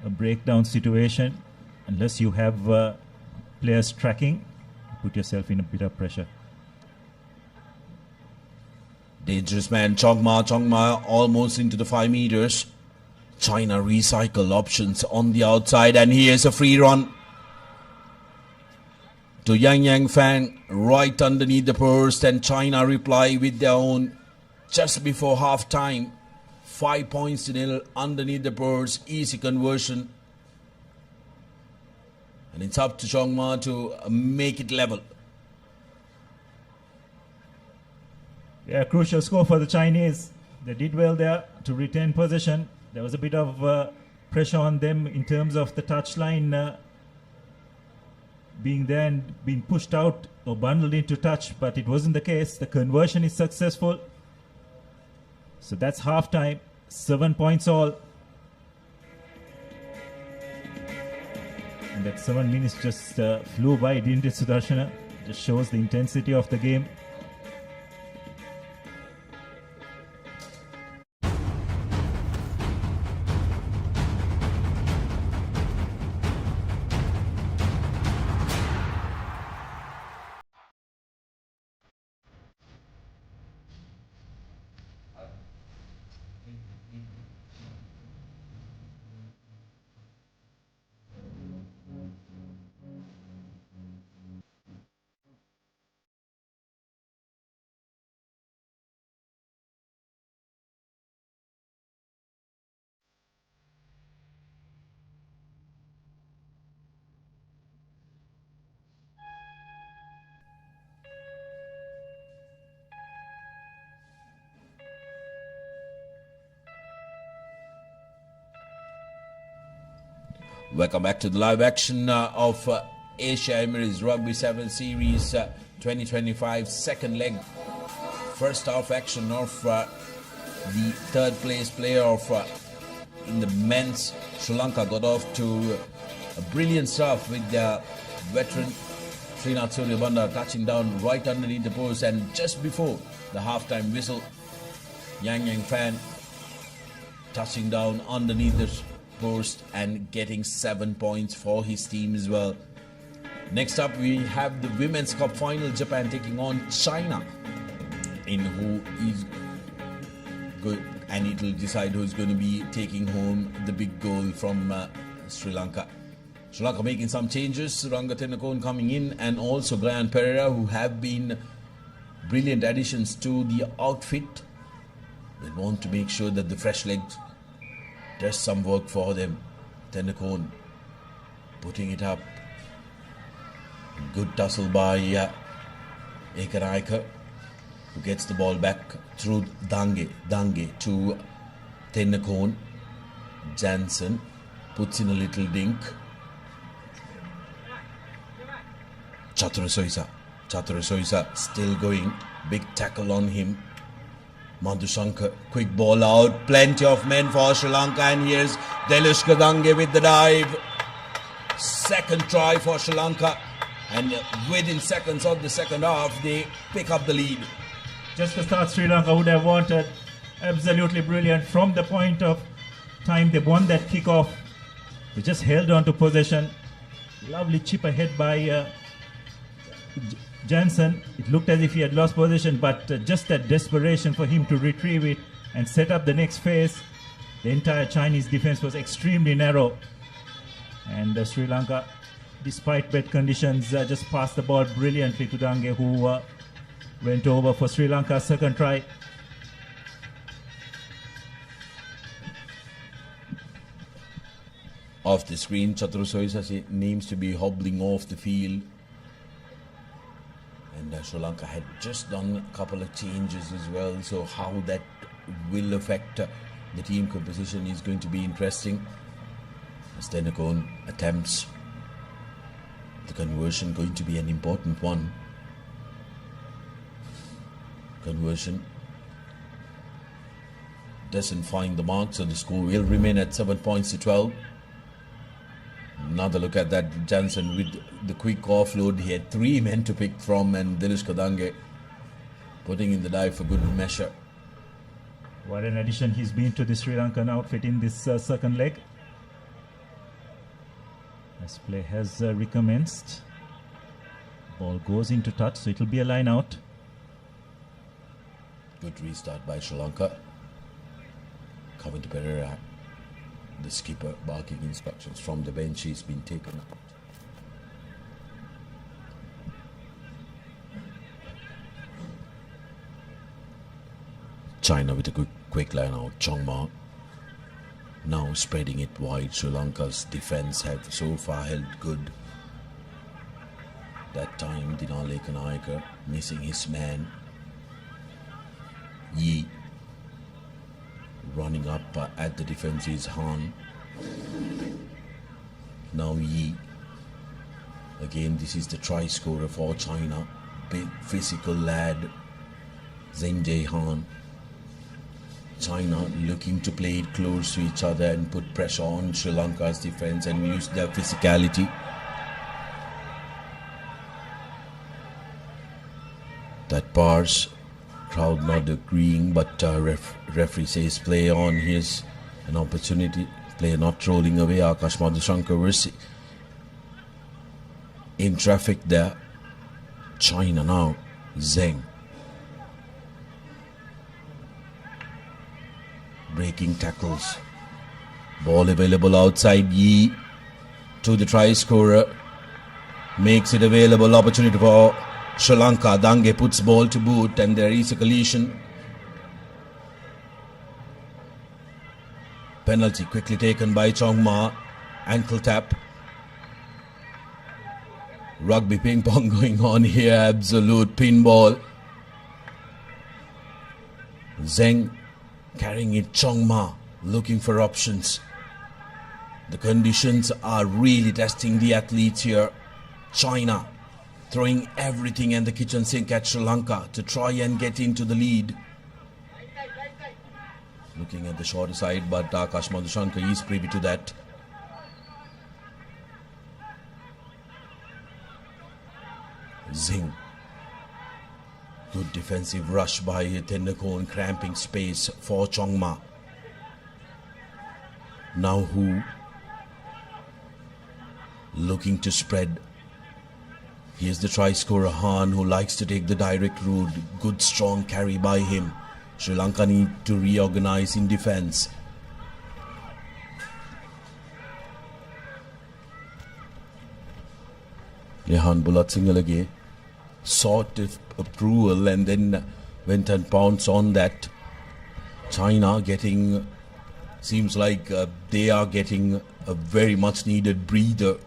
a breakdown situation, unless you have players tracking, put yourself in a bit of pressure. Dangerous man, Chongma almost into the 5 meters. China recycle options on the outside, and here's a free run to Yang Fang right underneath the post, and China reply with their own just before half time. 5 points to nil underneath the post, easy conversion, and it's up to Chongma to make it level. Yeah, crucial score for the Chinese. They did well there to retain possession. There was a bit of pressure on them in terms of the touchline being there and being pushed out or bundled into touch, but it wasn't the case. The conversion is successful. So that's half time. 7 points all. And that 7 minutes just flew by, didn't it, Sudarshana? Just shows the intensity of the game. Welcome back to the live action of Asia Emirates Rugby 7 Series 2025 second leg. First half action of the third place player of in the men's. Sri Lanka got off to a brilliant start with their veteran Srinath Surya Bandara touching down right underneath the post, and just before the halftime whistle. Yang Yang fan touching down underneath the post and getting 7 points for his team as well. Next up, we have the Women's Cup final. Japan taking on China, in who is good, and it will decide who's going to be taking home the big goal from Sri Lanka. Sri Lanka making some changes. Suranga Tennakoon coming in, and also Brian Pereira, who have been brilliant additions to the outfit. They want to make sure that the fresh legs does some work for them. Tennakoon putting it up. Good tussle by Ekanaika, who gets the ball back through Dange to Tennakoon. Jansen puts in a little dink. Chaturashoisa still going. Big tackle on him. Madhushankar, quick ball out. Plenty of men for Sri Lanka, and here's Delushka Dange with the dive. Second try for Sri Lanka, and within seconds of the second half, they pick up the lead. Just the start Sri Lanka would have wanted. Absolutely brilliant. From the point of time they won that kickoff, they just held on to possession. Lovely chip ahead by Jansen. It looked as if he had lost possession, but just that desperation for him to retrieve it and set up the next phase. The entire Chinese defense was extremely narrow, and Sri Lanka, despite bad conditions, just passed the ball brilliantly to Dange, who went over for Sri Lanka's second try. Off the screen, Chaturashoisa seems to be hobbling off the field. And Sri Lanka had just done a couple of changes as well, so how that will affect the team composition is going to be interesting. As Tennakoon attempts the conversion, going to be an important one. Conversion doesn't find the mark, so the score will remain at 7 points to 12. Another look at that. Jansen with the quick offload. He had 3 men to pick from, and Delushka Dange putting in the dive for good measure. What an addition he's been to the Sri Lankan outfit in this second leg. As play has recommenced. Ball goes into touch, so it will be a line out. Good restart by Sri Lanka. Coming to Pereira. The skipper barking instructions from the bench. He's been taken out. China with a quick line out. Chongma now spreading it wide. Sri Lanka's defense have so far held good. That time Dinale Kanayaka missing his man. Yi running up at the defense is Han. Now Yi. Again, this is the try scorer for China. Big physical lad, Zheng Jie Han. China looking to play it close to each other and put pressure on Sri Lanka's defense and use their physicality. That bars. Crowd not agreeing, but referee says play on. Here's an opportunity. Player not rolling away. Akash Madhushankar was in traffic there. China now. Zheng. Breaking tackles. Ball available outside. Yi to the try scorer. Makes it available. Opportunity for Sri Lanka. Dange puts ball to boot, and there is a collision. Penalty quickly taken by Chongma. Ankle tap. Rugby ping pong going on here. Absolute pinball. Zheng carrying it. Chongma looking for options. The conditions are really testing the athletes here. China throwing everything in the kitchen sink at Sri Lanka to try and get into the lead. Looking at the shorter side, but Akash Madhushankar is privy to that. Zheng. Good Good defensive rush by Tendakon, cramping space for Chongma. Now who looking to spread. Here's the try scorer Han, who likes to take the direct route. Good strong carry by him. Sri Lanka need to reorganize in defense. Rehan Bulatsingalage sought approval and then went and pounced on that. China getting, seems like they are getting a very much needed breather.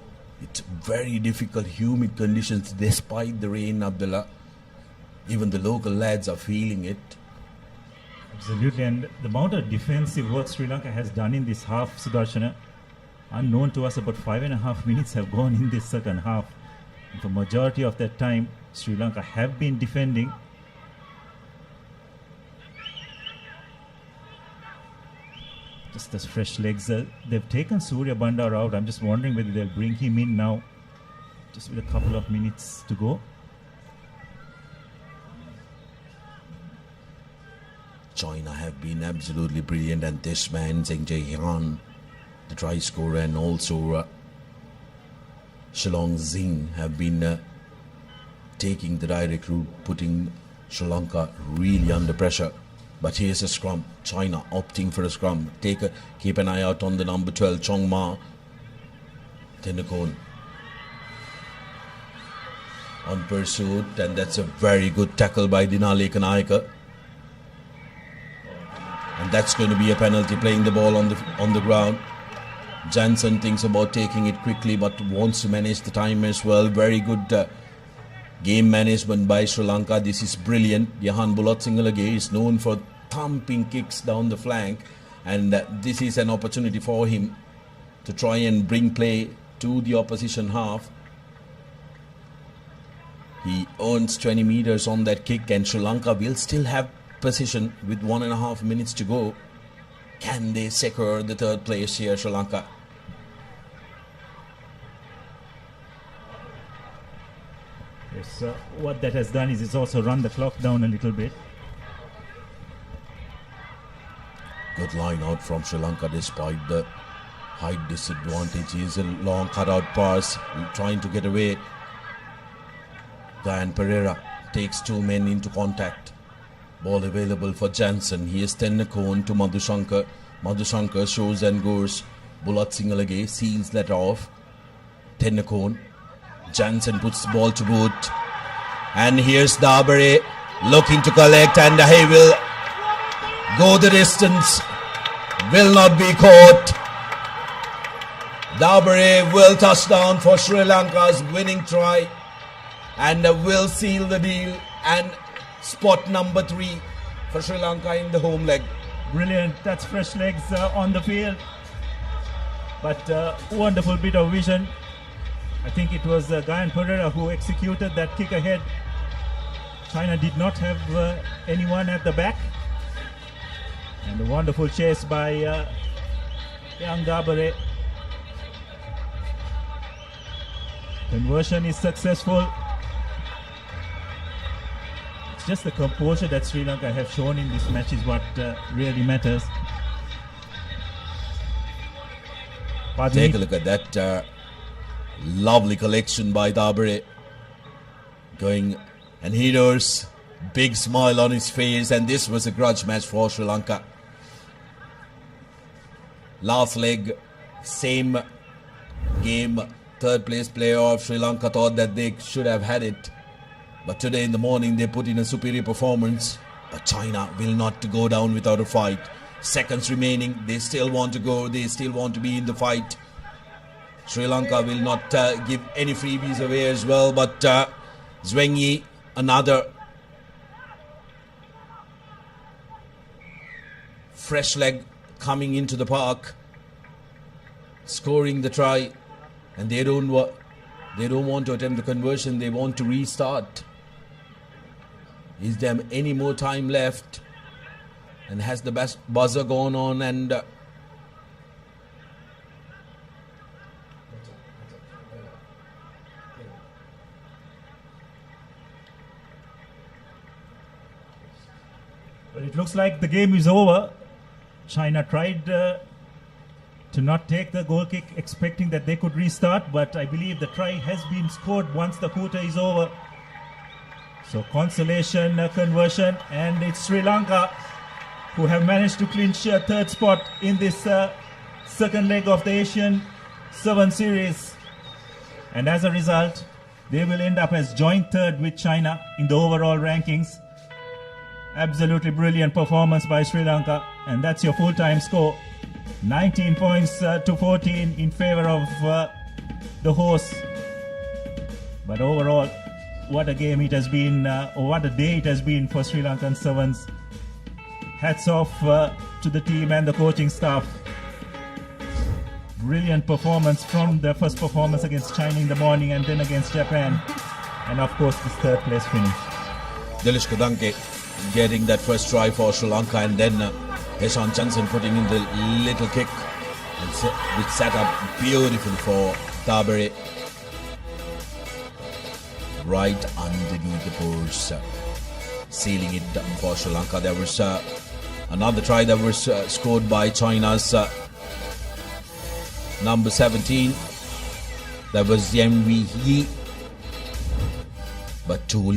It's very difficult, humid conditions despite the rain, Abdullah. Even the local lads are feeling it. Absolutely, and the amount of defensive work Sri Lanka has done in this half, Sudarshana, unknown to us, about 5.5 minutes have gone in this second half. And for majority of that time, Sri Lanka have been defending. Just as fresh legs. They've taken Surya Bandar out. I'm just wondering whether they'll bring him in now, just with a couple of minutes to go. China have been absolutely brilliant, and this man, Zheng Jiehan, the try scorer, and also Shillong Zing have been taking the direct route, putting Sri Lanka really under pressure. But here's a scrum. China opting for a scrum. Keep an eye out on the number 12, Chong Ma. Tendakon on pursuit, and that's a very good tackle by Dinale Kanayaka. And that's going to be a penalty, playing the ball on the ground. Jansen thinks about taking it quickly, but wants to manage the time as well. Very good game management by Sri Lanka. This is brilliant. Yahan Bulatsingalage is known for thumping kicks down the flank, and this is an opportunity for him to try and bring play to the opposition half. He earns 20 meters on that kick, and Sri Lanka will still have possession with 1.5 minutes to go. Can they secure the third place here, Sri Lanka? Yes, what that has done is it's also run the clock down a little bit. Good line out from Sri Lanka despite the height disadvantage. Here's a long cutout pass, trying to get away. Diane Pereira takes two men into contact. Ball available for Jansen. Here's Tendakon to Madhushankar. Madhushankar shows and goes. Bulatsingalage seals that off. Tendakon. Jansen puts the ball to boot. And here's Dabare looking to collect, and he will go the distance. Will not be caught. Dabare will touch down for Sri Lanka's winning try, and will seal the deal, and spot number 3 for Sri Lanka in the home leg. Brilliant. That's fresh legs on the field. But wonderful bit of vision. I think it was Diane Pereira who executed that kick ahead. China did not have anyone at the back. And a wonderful chase by Yang Dabare. Conversion is successful. It's just the composure that Sri Lanka have shown in this match is what really matters. Take a look at that lovely collection by Dabare. Going, and he knows, big smile on his face, and this was a grudge match for Sri Lanka. Last leg, same game, third place player of Sri Lanka thought that they should have had it. But today in the morning they put in a superior performance. But China will not go down without a fight. Seconds remaining, they still want to go, they still want to be in the fight. Sri Lanka will not give any freebies away as well, but Zwengi, another fresh leg coming into the park, scoring the try, and they don't want to attempt the conversion, they want to restart. Is there any more time left? And has the best buzzer gone on? And looks like the game is over. China tried to not take the goal kick, expecting that they could restart, but I believe the try has been scored once the quarter is over. So consolation conversion, and it's Sri Lanka who have managed to clinch a third spot in this second leg of the Asian 7 series. And as a result, they will end up as joint third with China in the overall rankings. Absolutely brilliant performance by Sri Lanka, and that's your full-time score. 19 points to 14 in favor of the hosts. But overall, what a game it has been, or what a day it has been for Sri Lankan Sevens. Hats off to the team and the coaching staff. Brilliant performance from their first performance against China in the morning and then against Japan. And of course, this third place finish. Dilish Kadanke getting that first try for Sri Lanka, and then Heshan Johnson putting in the little kick, and which set up beautifully for Tabere. Right underneath the post, sealing it for Sri Lanka. There was another try that was scored by China's number 17. That was Yan Wei Yi. But too